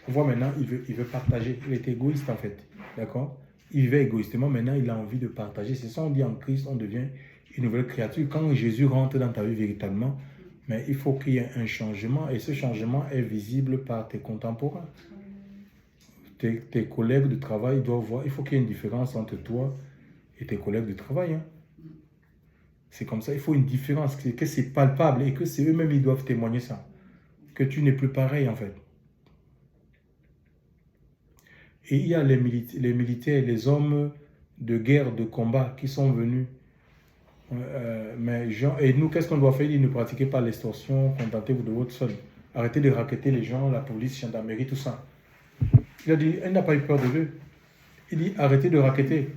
On voit maintenant, il veut partager. Il est égoïste en fait. D'accord? Il vivait égoïstement. Maintenant, il a envie de partager. C'est ça, on dit en Christ, on devient une nouvelle créature. Quand Jésus rentre dans ta vie véritablement, mais il faut qu'il y ait un changement. Et ce changement est visible par tes contemporains. Tes collègues de travail doivent voir. Il faut qu'il y ait une différence entre toi et tes collègues de travail. Hein. C'est comme ça. Il faut une différence. Que c'est palpable et que c'est eux-mêmes, ils doivent témoigner ça. Que tu n'es plus pareil en fait. Et il y a les militaires, les hommes de guerre, de combat qui sont venus. Et nous, qu'est-ce qu'on doit faire? Il dit, ne pratiquez pas l'extorsion, contentez-vous de votre sol. Arrêtez de racketter les gens, la police, gendarmerie, tout ça. Il a dit, elle n'a pas eu peur de eux. Il dit, arrêtez de racketter.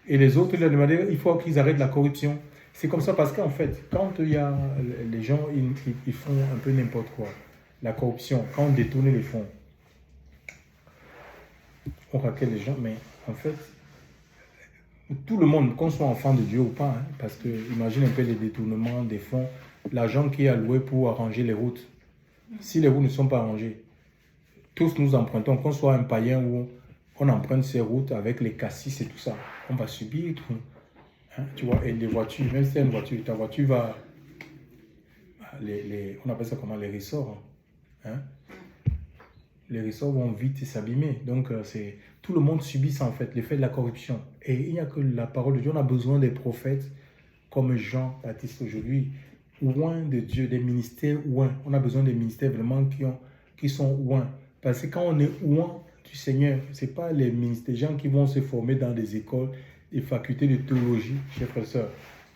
Et les autres, il a demandé, il faut qu'ils arrêtent la corruption. C'est comme ça parce qu'en fait, quand il y a les gens, ils font un peu n'importe quoi. La corruption, quand on détourne les fonds. On raquette les gens, mais en fait, tout le monde, qu'on soit enfant de Dieu ou pas, hein, parce que imagine un peu les détournements des fonds, l'argent qui est alloué pour arranger les routes. Si les routes ne sont pas arrangées, tous nous empruntons, qu'on soit un païen ou on emprunte ces routes avec les cassis et tout ça. On va subir tout. Hein, tu vois, et les voitures, même si c'est une voiture, ta voiture va... on appelle ça comment? Les ressorts. Hein? Les ressorts vont vite s'abîmer. Donc, tout le monde subit ça, en fait, l'effet de la corruption. Et il n'y a que la parole de Dieu. On a besoin des prophètes comme Jean-Baptiste aujourd'hui, oints de Dieu, des ministères oints. On a besoin des ministères vraiment qui sont oints. Parce que quand on est oint du Seigneur, ce n'est pas les ministères, des gens qui vont se former dans des écoles, des facultés de théologie, chers frères et sœurs.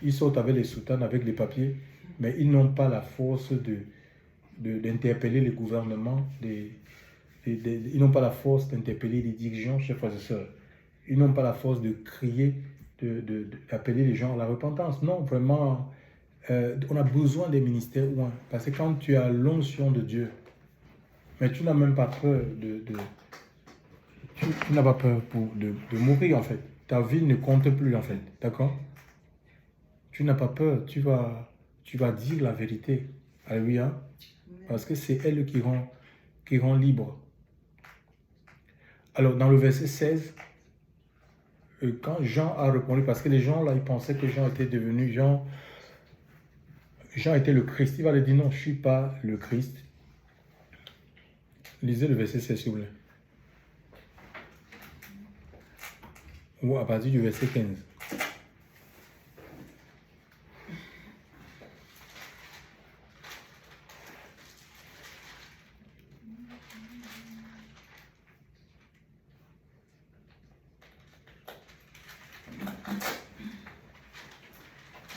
Ils sortent avec les soutanes, avec les papiers, mais ils n'ont pas la force d'interpeller les gouvernements, ils n'ont pas la force d'interpeller les dirigeants, chers frères et sœurs. Ils n'ont pas la force de crier, d'appeler les gens à la repentance. Non, vraiment, on a besoin des ministères ouins. Parce que quand tu as l'onction de Dieu, mais tu n'as même pas peur tu n'as pas peur de mourir en fait. Ta vie ne compte plus en fait, d'accord? Tu n'as pas peur, tu vas tu vas dire la vérité. Alléluia. Parce que c'est elle qui rend libre. Alors, dans le verset 16, quand Jean a répondu, parce que les gens là, ils pensaient que Jean était devenu, Jean était le Christ. Il va leur dire non, je ne suis pas le Christ. Lisez le verset 16, s'il vous plaît. Ou à partir du verset 15.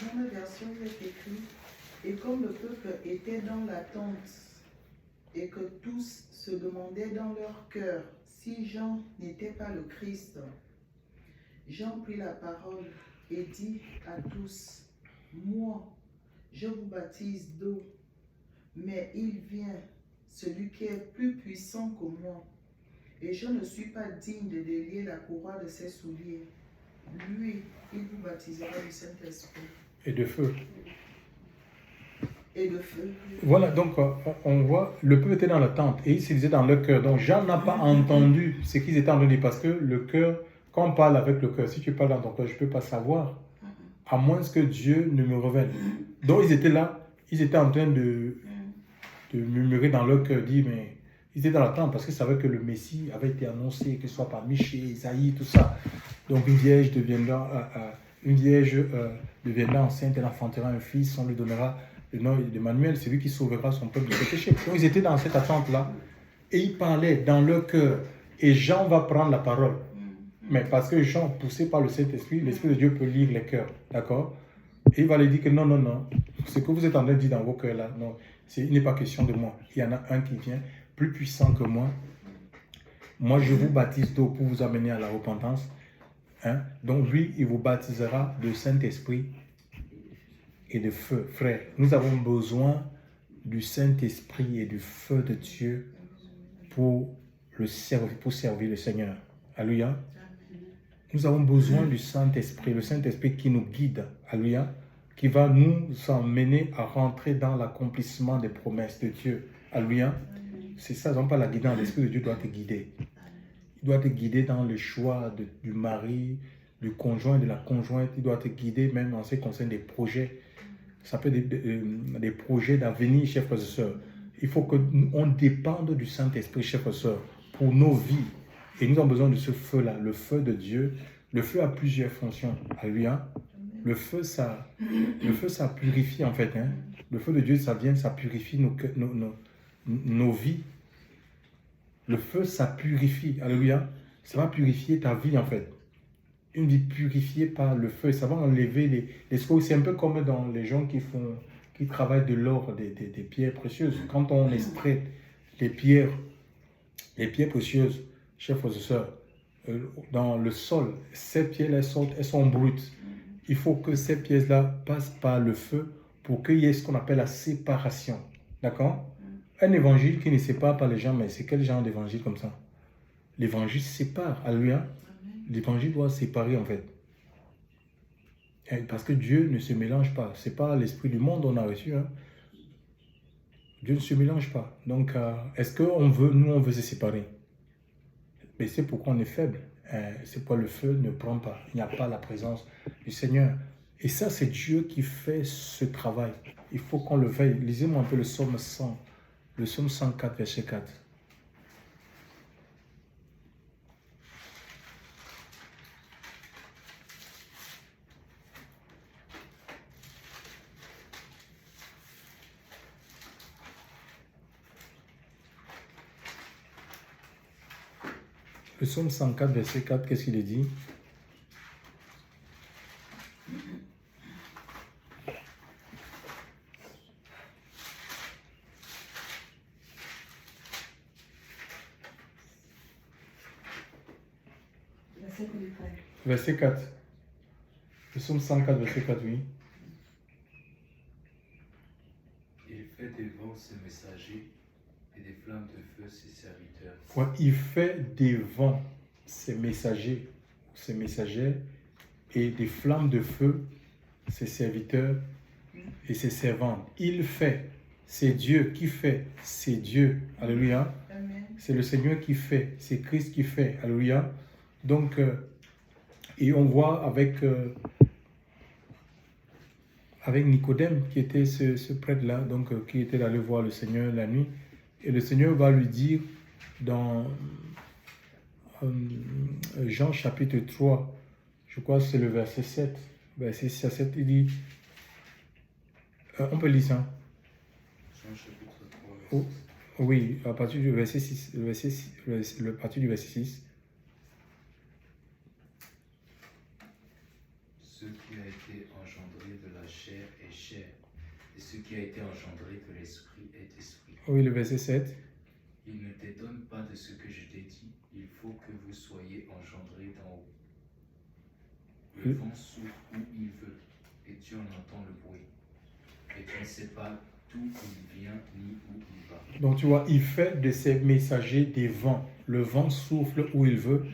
Dans la version, il est écrit, et comme le peuple était dans l'attente, et que tous se demandaient dans leur cœur si Jean n'était pas le Christ, Jean prit la parole et dit à tous, moi, je vous baptise d'eau, mais il vient, celui qui est plus puissant que moi, et je ne suis pas digne de délier la courroie de ses souliers. Lui, il vous baptisera du Saint-Esprit. Et de feu. Et de feu. Voilà, donc on voit, le peuple était dans l'attente et il se disait dans leur cœur. Donc Jean n'a pas entendu ce qu'ils étaient en train de dire parce que le cœur, quand on parle avec le cœur, si tu parles dans ton cœur, je ne peux pas savoir, à moins que Dieu ne me révèle. Donc ils étaient là, ils étaient en train de murmurer dans leur cœur, dire, mais ils étaient dans l'attente parce qu'ils savaient que le Messie avait été annoncé, que ce soit par Michée, Isaïe, tout ça. Donc une vierge deviendra enceinte, elle enfantera un fils, on lui donnera le nom d'Emmanuel, c'est lui qui sauvera son peuple de ses péchés. Donc ils étaient dans cette attente-là et ils parlaient dans leur cœur. Et Jean va prendre la parole. Mais parce que Jean, poussé par le Saint-Esprit, l'Esprit de Dieu peut lire les cœurs. D'accord? Et il va lui dire que non, non, non. Ce que vous êtes en train de dire dans vos cœurs là, non, il n'est pas question de moi. Il y en a un qui vient, plus puissant que moi. Moi, je vous baptise d'eau pour vous amener à la repentance. Hein? Donc lui, il vous baptisera de Saint-Esprit et de feu. Frère, nous avons besoin du Saint-Esprit et du feu de Dieu pour servir le Seigneur. Alléluia. Nous avons besoin du Saint-Esprit, le Saint-Esprit qui nous guide. Alléluia. Qui va nous emmener à rentrer dans l'accomplissement des promesses de Dieu. Alléluia. C'est ça, non pas la guidance. L'Esprit de Dieu doit te guider. Il doit te guider dans le choix du mari, du conjoint, de la conjointe. Il doit te guider même en ce qui concerne des projets. Ça peut être des projets d'avenir, chers frères et sœurs. Il faut qu'on dépende du Saint-Esprit, chers frères et sœurs, pour nos vies. Et nous avons besoin de ce feu-là, le feu de Dieu. Le feu a plusieurs fonctions. Alléluia. Le feu, ça purifie en fait. Hein. Le feu de Dieu, ça purifie nos vies. Le feu, ça purifie. Alléluia. Ça va purifier ta vie en fait. Une vie purifiée par le feu. Ça va enlever les scores. C'est un peu comme dans les gens qui travaillent de l'or, des pierres précieuses. Quand on extrait les pierres précieuses, chers frères et sœurs, dans le sol, ces pierres-là, elles sont brutes. Il faut que ces pièces-là passent par le feu pour qu'il y ait ce qu'on appelle la séparation. D'accord? Un évangile qui ne sépare pas les gens, mais c'est quel genre d'évangile comme ça? L'évangile sépare. Alléluia. L'évangile doit séparer en fait. Parce que Dieu ne se mélange pas. Ce n'est pas l'esprit du monde qu'on a reçu. Hein. Dieu ne se mélange pas. Donc, est-ce qu'on veut, nous, on veut se séparer? Mais c'est pourquoi on est faible. C'est pourquoi le feu ne prend pas. Il n'y a pas la présence du Seigneur. Et ça, c'est Dieu qui fait ce travail. Il faut qu'on le veille. Lisez-moi un peu le psaume 100, le psaume 104, verset 4. Le psaume 104, verset 4, qu'est-ce qu'il est dit? Verset 4. Le psaume 104, verset 4, oui. Il fait des vents ses messagers et des flammes de feu ses serviteurs. Ouais, il fait des vents ses messagers, ses messagères, et des flammes de feu ses serviteurs. et ses servantes. Il fait, c'est Dieu qui fait, c'est Dieu. Alléluia. Amen. C'est le Seigneur qui fait, c'est Christ qui fait. Alléluia. Donc, et on voit avec Nicodème, qui était ce prêtre-là, donc qui était allé voir le Seigneur la nuit. Et le Seigneur va lui dire dans Jean chapitre 3, je crois que c'est le verset 7, verset 6 à 7, il dit, on peut lire ça. Jean chapitre 3, Oh, verset 7. oui, à partir du verset 6, à partir du verset 6. Ce qui a été engendré de la chair est chair, et ce qui a été engendré de l'esprit est esprit. Oui, le verset 7. Il ne t'étonne pas de ce que je t'ai dit, il faut que vous soyez engendrés d'en haut. Le vent souffle où il veut, et tu en entends le bruit. Et tu ne sais pas d'où il vient ni où il va. Donc tu vois, il fait de ses messagers des vents. Le vent souffle où il veut.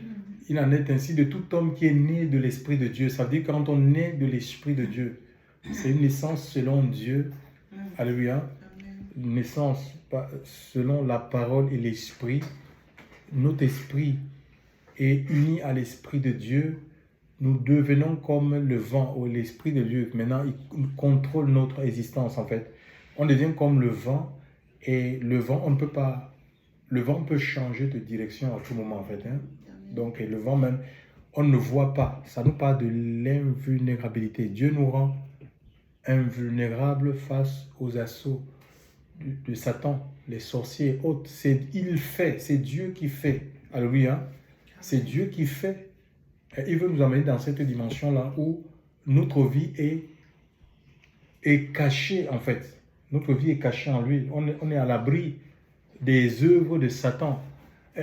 Il en est ainsi de tout homme qui est né de l'Esprit de Dieu. Ça veut dire quand on naît de l'Esprit de Dieu, c'est une naissance selon Dieu. Alléluia. Une naissance selon la parole et l'Esprit. Notre esprit est uni à l'Esprit de Dieu. Nous devenons comme le vent ou l'Esprit de Dieu. Maintenant, il contrôle notre existence en fait. On devient comme le vent. Et le vent, on ne peut pas... Le vent peut changer de direction à tout moment en fait. Donc, et le vent même, on ne voit pas. Ça nous parle de l'invulnérabilité. Dieu nous rend invulnérables face aux assauts de Satan, les sorciers et autres. Il fait, c'est Dieu qui fait. Alléluia. C'est Dieu qui fait. Et il veut nous amener dans cette dimension-là où notre vie est cachée en fait. Notre vie est cachée en lui. On est à l'abri des œuvres de Satan.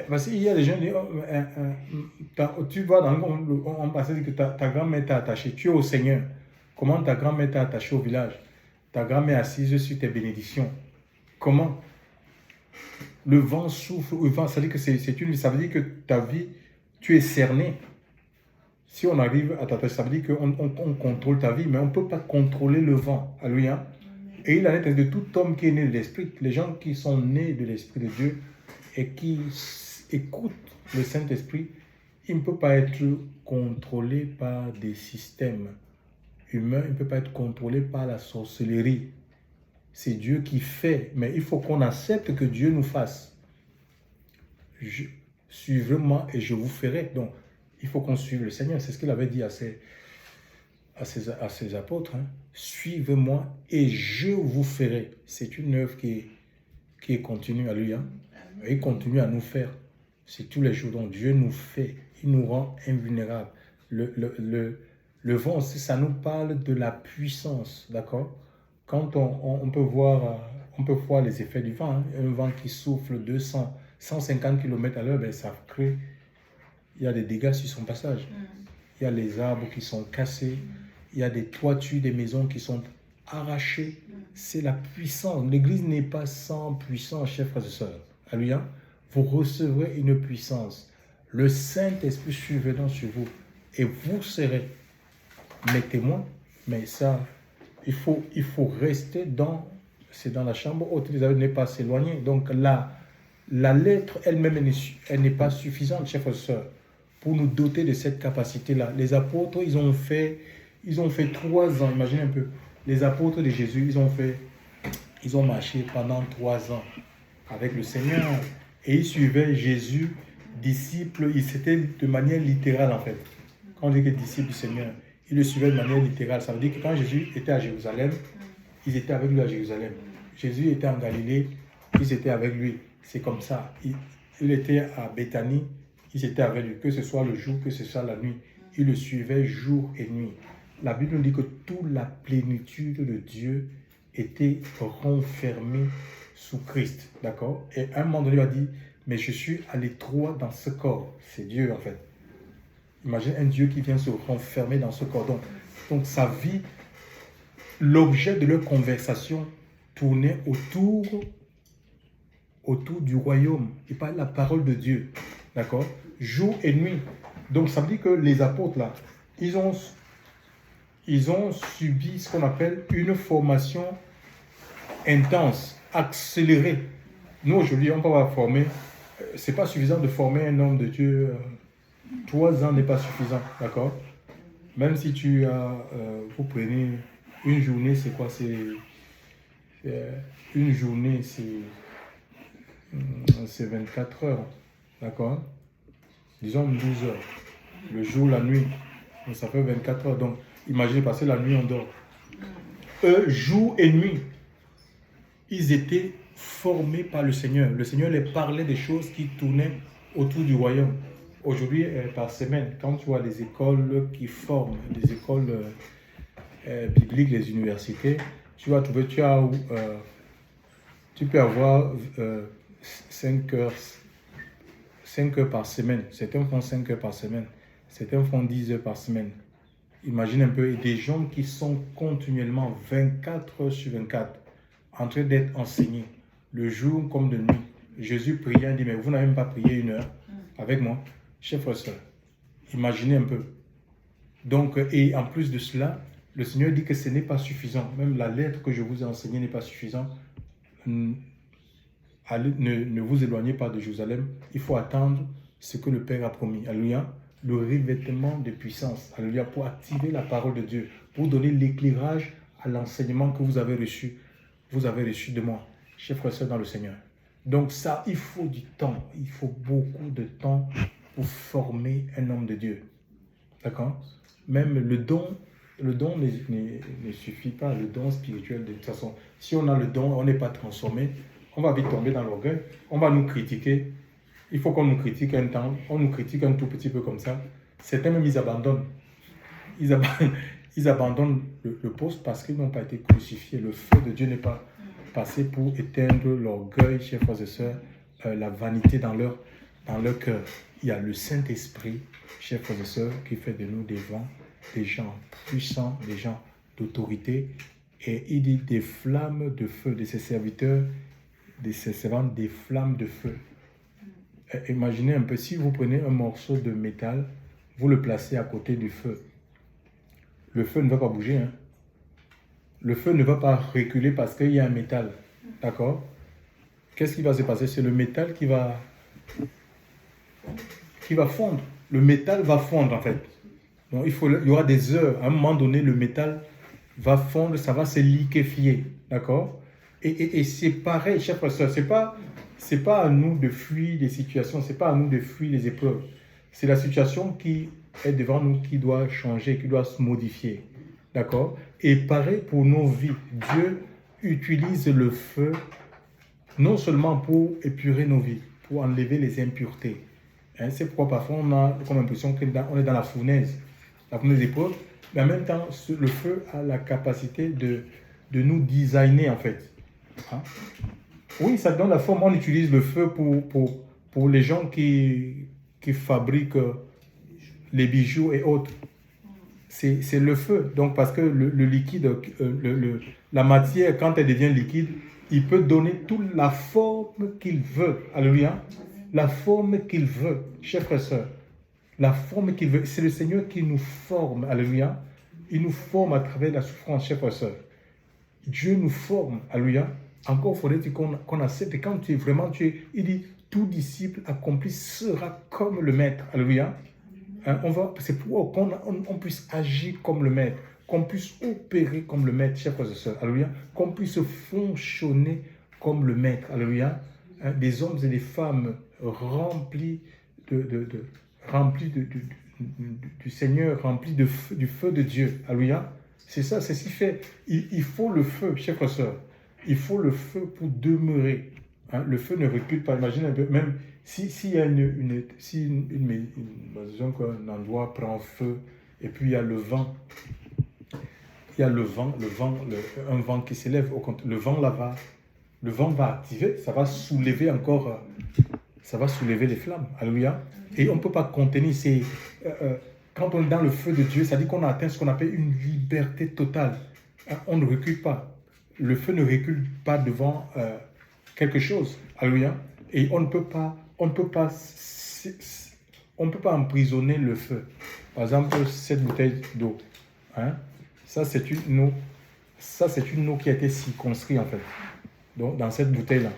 Parce qu'il y a des gens qui disent, tu vas dans on passait que ta grand-mère t'a attaché, tu es au Seigneur. Comment ta grand-mère t'a attaché au village? Ta grand-mère assise sur tes bénédictions. Comment? Le vent souffle, le vent, ça veut dire que ça veut dire que ta vie, tu es cerné. Si on arrive à t'attacher, ça veut dire qu'on contrôle ta vie, mais on ne peut pas contrôler le vent. Alléluia. Et il en est de tout homme qui est né de l'Esprit, les gens qui sont nés de l'Esprit de Dieu et qui écoutent le Saint-Esprit, il ne peut pas être contrôlé par des systèmes humains, il ne peut pas être contrôlé par la sorcellerie. C'est Dieu qui fait, mais il faut qu'on accepte que Dieu nous fasse. Suivez-moi et je vous ferai. Donc, il faut qu'on suive le Seigneur. C'est ce qu'il avait dit à ses apôtres. Suivez-moi et je vous ferai. C'est une œuvre qui est continue. Alléluia. Et il continue à nous faire. C'est tous les jours. Donc Dieu nous fait. Il nous rend invulnérables. Le vent aussi, ça nous parle de la puissance. D'accord? Quand on peut voir les effets du vent. Un vent qui souffle 200, 150 km à l'heure, ben, ça crée... Il y a des dégâts sur son passage. Il y a les arbres qui sont cassés. Il y a des toitures des maisons qui sont arrachées. C'est la puissance. L'Église n'est pas sans puissance, chers frères et sœurs. Alléluia. Vous recevrez une puissance. Le Saint-Esprit survenant sur vous. Et vous serez mes témoins. Mais ça, il faut rester dans la chambre haute. Les ne pas s'éloigner. Donc la lettre elle-même, elle n'est pas suffisante, chers frères et sœurs, pour nous doter de cette capacité-là. Les apôtres, ils ont fait 3 ans, imaginez un peu. Les apôtres de Jésus, ils ont marché pendant 3 ans avec le Seigneur. Et ils suivaient Jésus, disciples, c'était de manière littérale en fait. Quand on dit que disciples du Seigneur, ils le suivaient de manière littérale. Ça veut dire que quand Jésus était à Jérusalem, ils étaient avec lui à Jérusalem. Jésus était en Galilée, ils étaient avec lui. C'est comme ça. Il était à Béthanie, ils étaient avec lui, que ce soit le jour, que ce soit la nuit. Ils le suivaient jour et nuit. La Bible nous dit que toute la plénitude de Dieu était renfermée sous Christ. D'accord? Et à un moment donné, il a dit, mais je suis à l'étroit dans ce corps. C'est Dieu en fait. Imagine un Dieu qui vient se renfermer dans ce corps. Donc sa vie, l'objet de leur conversation tournait autour du royaume. Il parle de la parole de Dieu. D'accord? Jour et nuit. Donc ça veut dire que les apôtres là, ils ont ils ont subi ce qu'on appelle une formation intense, accélérée. Nous, aujourd'hui, on va former. Ce n'est pas suffisant de former un homme de Dieu. 3 ans n'est pas suffisant, d'accord? Même si vous prenez une journée, c'est quoi? Une journée, c'est 24 heures, d'accord? Disons 12 heures. Le jour, la nuit, donc ça fait 24 heures. Donc, imaginez, parce que la nuit, on dort. Eux, jour et nuit, ils étaient formés par le Seigneur. Le Seigneur les parlait des choses qui tournaient autour du royaume. Aujourd'hui, par semaine, quand tu vois les écoles qui forment, les écoles bibliques, les universités, tu vas trouver, tu peux avoir 5 heures par semaine. Certains font 5 heures par semaine. Certains font 10 heures par semaine. Imagine un peu, des gens qui sont continuellement 24 heures sur 24 en train d'être enseignés, le jour comme de nuit. Jésus priait, il dit, mais vous n'avez même pas prié 1 heure avec moi, chers frères et sœurs. Imaginez un peu. Donc, et en plus de cela, le Seigneur dit que ce n'est pas suffisant. Même la lettre que je vous ai enseignée n'est pas suffisante. Ne vous éloignez pas de Jérusalem. Il faut attendre ce que le Père a promis. Alléluia. Le revêtement de puissance. Alléluia. Pour activer la parole de Dieu. Pour donner l'éclairage à l'enseignement que vous avez reçu. Vous avez reçu de moi, chers frères et sœurs dans le Seigneur. Donc ça, il faut du temps. Il faut beaucoup de temps pour former un homme de Dieu. D'accord? Même le don ne suffit pas. Le don spirituel, de toute façon. Si on a le don, on n'est pas transformé. On va vite tomber dans l'orgueil. On va nous critiquer. Il faut qu'on nous critique un temps. On nous critique un tout petit peu comme ça. Certains même, ils abandonnent. Ils abandonnent le poste parce qu'ils n'ont pas été crucifiés. Le feu de Dieu n'est pas passé pour éteindre l'orgueil, chers frères et sœurs, la vanité dans leur cœur. Il y a le Saint-Esprit, chers frères et sœurs, qui fait de nous des gens puissants, des gens d'autorité. Et il dit des flammes de feu, de ses serviteurs, de ses servantes, des flammes de feu. Imaginez un peu, si vous prenez un morceau de métal, vous le placez à côté du feu. Le feu ne va pas bouger. Hein? Le feu ne va pas reculer parce qu'il y a un métal. D'accord? Qu'est-ce qui va se passer? C'est le métal qui va fondre. Le métal va fondre en fait. Donc, il y aura des heures. À un moment donné, le métal va fondre, ça va se liquéfier. D'accord? Et c'est pareil, chers frères et sœurs. C'est pas à nous de fuir les situations. C'est pas à nous de fuir les épreuves. C'est la situation qui est devant nous qui doit changer, qui doit se modifier. D'accord? Et pareil pour nos vies. Dieu utilise le feu non seulement pour épurer nos vies, pour enlever les impuretés. Hein, c'est pourquoi parfois on a comme l'impression qu'on est dans la fournaise d'épreuve, mais en même temps, le feu a la capacité de nous designer en fait. Hein? Oui, ça donne la forme. On utilise le feu pour les gens qui fabriquent les bijoux et autres. C'est le feu. Donc, parce que le liquide, la matière, quand elle devient liquide, il peut donner toute la forme qu'il veut. Alléluia. La forme qu'il veut, chers frères et sœurs. La forme qu'il veut. C'est le Seigneur qui nous forme. Alléluia. Il nous forme à travers la souffrance, chers frères et sœurs. Dieu nous forme. Alléluia. Encore faudrait-il qu'on accepte. Et quand il dit, tout disciple accompli sera comme le maître. Alléluia. Hein, c'est pour qu'on puisse agir comme le maître, qu'on puisse opérer comme le maître, chers frères et sœurs. Alléluia. Qu'on puisse fonctionner comme le maître. Alléluia. Hein, des hommes et des femmes remplis du Seigneur, remplis du feu de Dieu. Alléluia. C'est ça, c'est ce qui fait. Il faut le feu, chers frères et sœurs. Il faut le feu pour demeurer. Hein, le feu ne recule pas. Imagine un peu, même s'il y a disons qu'un endroit prend feu et puis il y a le vent. Il y a un vent qui s'élève. Le vent là-bas, le vent va activer, ça va soulever encore, ça va soulever les flammes. Alléluia. Et on ne peut pas contenir. Quand on est dans le feu de Dieu, ça dit qu'on a atteint ce qu'on appelle une liberté totale. Hein, on ne recule pas. Le feu ne recule pas devant quelque chose. Alléluia. Et on ne peut pas emprisonner le feu. Par exemple, cette bouteille d'eau. Hein, Ça, c'est une eau. Ça, c'est une eau qui a été circonscrite, en fait. Donc, dans cette bouteille-là.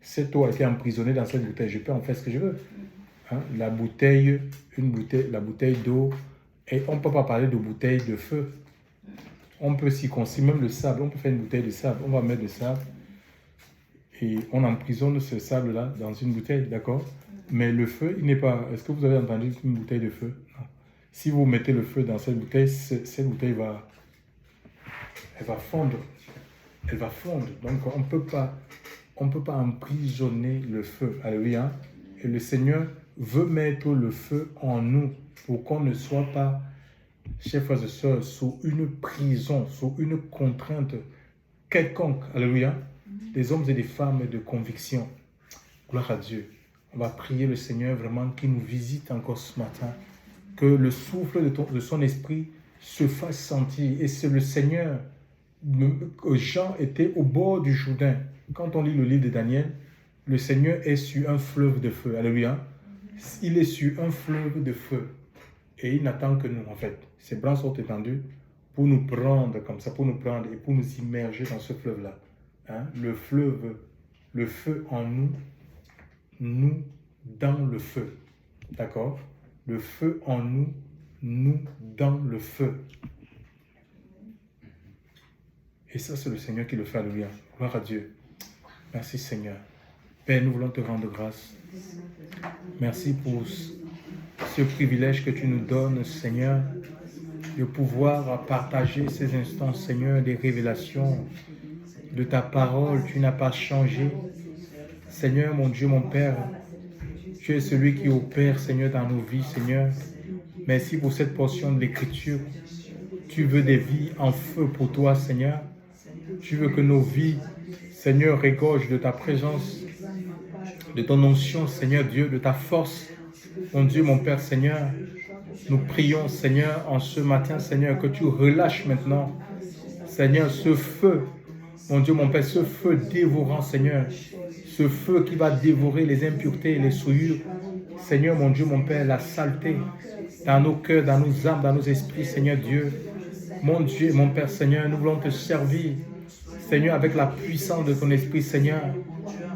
Cette eau a été emprisonnée dans cette bouteille. Je peux en faire ce que je veux. Hein? La bouteille d'eau. Et on ne peut pas parler de bouteille de feu. On peut circoncire même le sable. On peut faire une bouteille de sable. On va mettre le sable. Et on emprisonne ce sable-là dans une bouteille, d'accord? Mais le feu, il n'est pas... Est-ce que vous avez entendu une bouteille de feu? Non. Si vous mettez le feu dans cette bouteille elle va fondre. Elle va fondre. Donc, on ne peut pas emprisonner le feu. Alléluia. Et le Seigneur veut mettre le feu en nous pour qu'on ne soit pas, chers frères et sœurs, sous une prison, sous une contrainte quelconque. Alléluia. Des hommes et des femmes de conviction. Gloire à Dieu. On va prier le Seigneur vraiment qui nous visite encore ce matin. Que le souffle de son esprit se fasse sentir. Et c'est le Seigneur. Jean était au bord du Jourdain. Quand on lit le livre de Daniel, le Seigneur est sur un fleuve de feu. Alléluia. Il est sur un fleuve de feu. Et il n'attend que nous, en fait. Ses bras sont étendus pour nous prendre comme ça, pour nous prendre et pour nous immerger dans ce fleuve-là. Hein? Le feu en nous, nous dans le feu. D'accord? Le feu en nous, nous dans le feu. Et ça, c'est le Seigneur qui le fait. Alléluia. Gloire à Dieu. Merci Seigneur. Père, nous voulons te rendre grâce. Merci pour ce privilège que tu nous donnes, Seigneur, de pouvoir partager ces instants, Seigneur, des révélations de ta parole. Tu n'as pas changé. Seigneur, mon Dieu, mon Père, tu es celui qui opère, Seigneur, dans nos vies, Seigneur. Merci pour cette portion de l'Écriture. Tu veux des vies en feu pour toi, Seigneur. Tu veux que nos vies, Seigneur, regorgent de ta présence, de ton onction, Seigneur Dieu, de ta force. Mon Dieu, mon Père, Seigneur, nous prions, Seigneur, en ce matin, Seigneur, que tu relâches maintenant, Seigneur, ce feu, mon Dieu, mon Père, ce feu dévorant, Seigneur, ce feu qui va dévorer les impuretés, les souillures, Seigneur, mon Dieu, mon Père, la saleté dans nos cœurs, dans nos âmes, dans nos esprits, Seigneur Dieu. Mon Dieu, mon Père, Seigneur, nous voulons te servir, Seigneur, avec la puissance de ton esprit, Seigneur.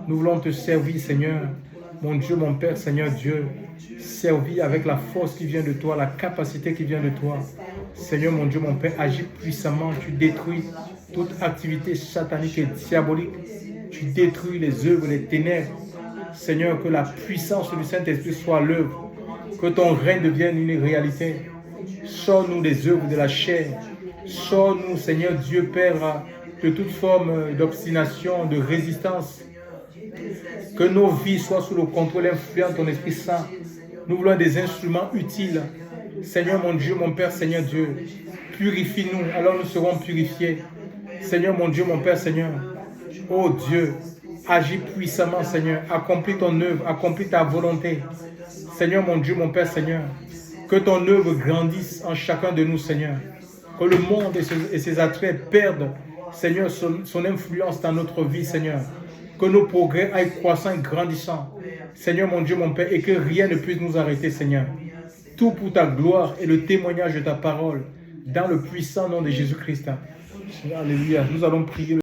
Nous voulons te servir, Seigneur. Mon Dieu, mon Père, Seigneur Dieu, servir avec la force qui vient de toi, la capacité qui vient de toi. Seigneur, mon Dieu, mon Père, agis puissamment. Tu détruis toute activité satanique et diabolique. Tu détruis les œuvres des ténèbres. Seigneur, que la puissance du Saint-Esprit soit l'œuvre. Que ton règne devienne une réalité. Sors-nous des œuvres de la chair. Sors-nous, Seigneur Dieu, Père, de toute forme d'obstination, de résistance. Que nos vies soient sous le contrôle influent de ton Esprit Saint. Nous voulons des instruments utiles. Seigneur, mon Dieu, mon Père, Seigneur Dieu, purifie-nous, alors nous serons purifiés. Seigneur, mon Dieu, mon Père, Seigneur, oh Dieu, agis puissamment, Seigneur, accomplis ton œuvre, accomplis ta volonté. Seigneur, mon Dieu, mon Père, Seigneur, que ton œuvre grandisse en chacun de nous, Seigneur. Que le monde et ses attraits perdent, Seigneur, son influence dans notre vie, Seigneur. Que nos progrès aillent croissant et grandissant. Seigneur, mon Dieu, mon Père, et que rien ne puisse nous arrêter, Seigneur. Tout pour ta gloire et le témoignage de ta parole, dans le puissant nom de Jésus-Christ. Alléluia. Nous allons prier.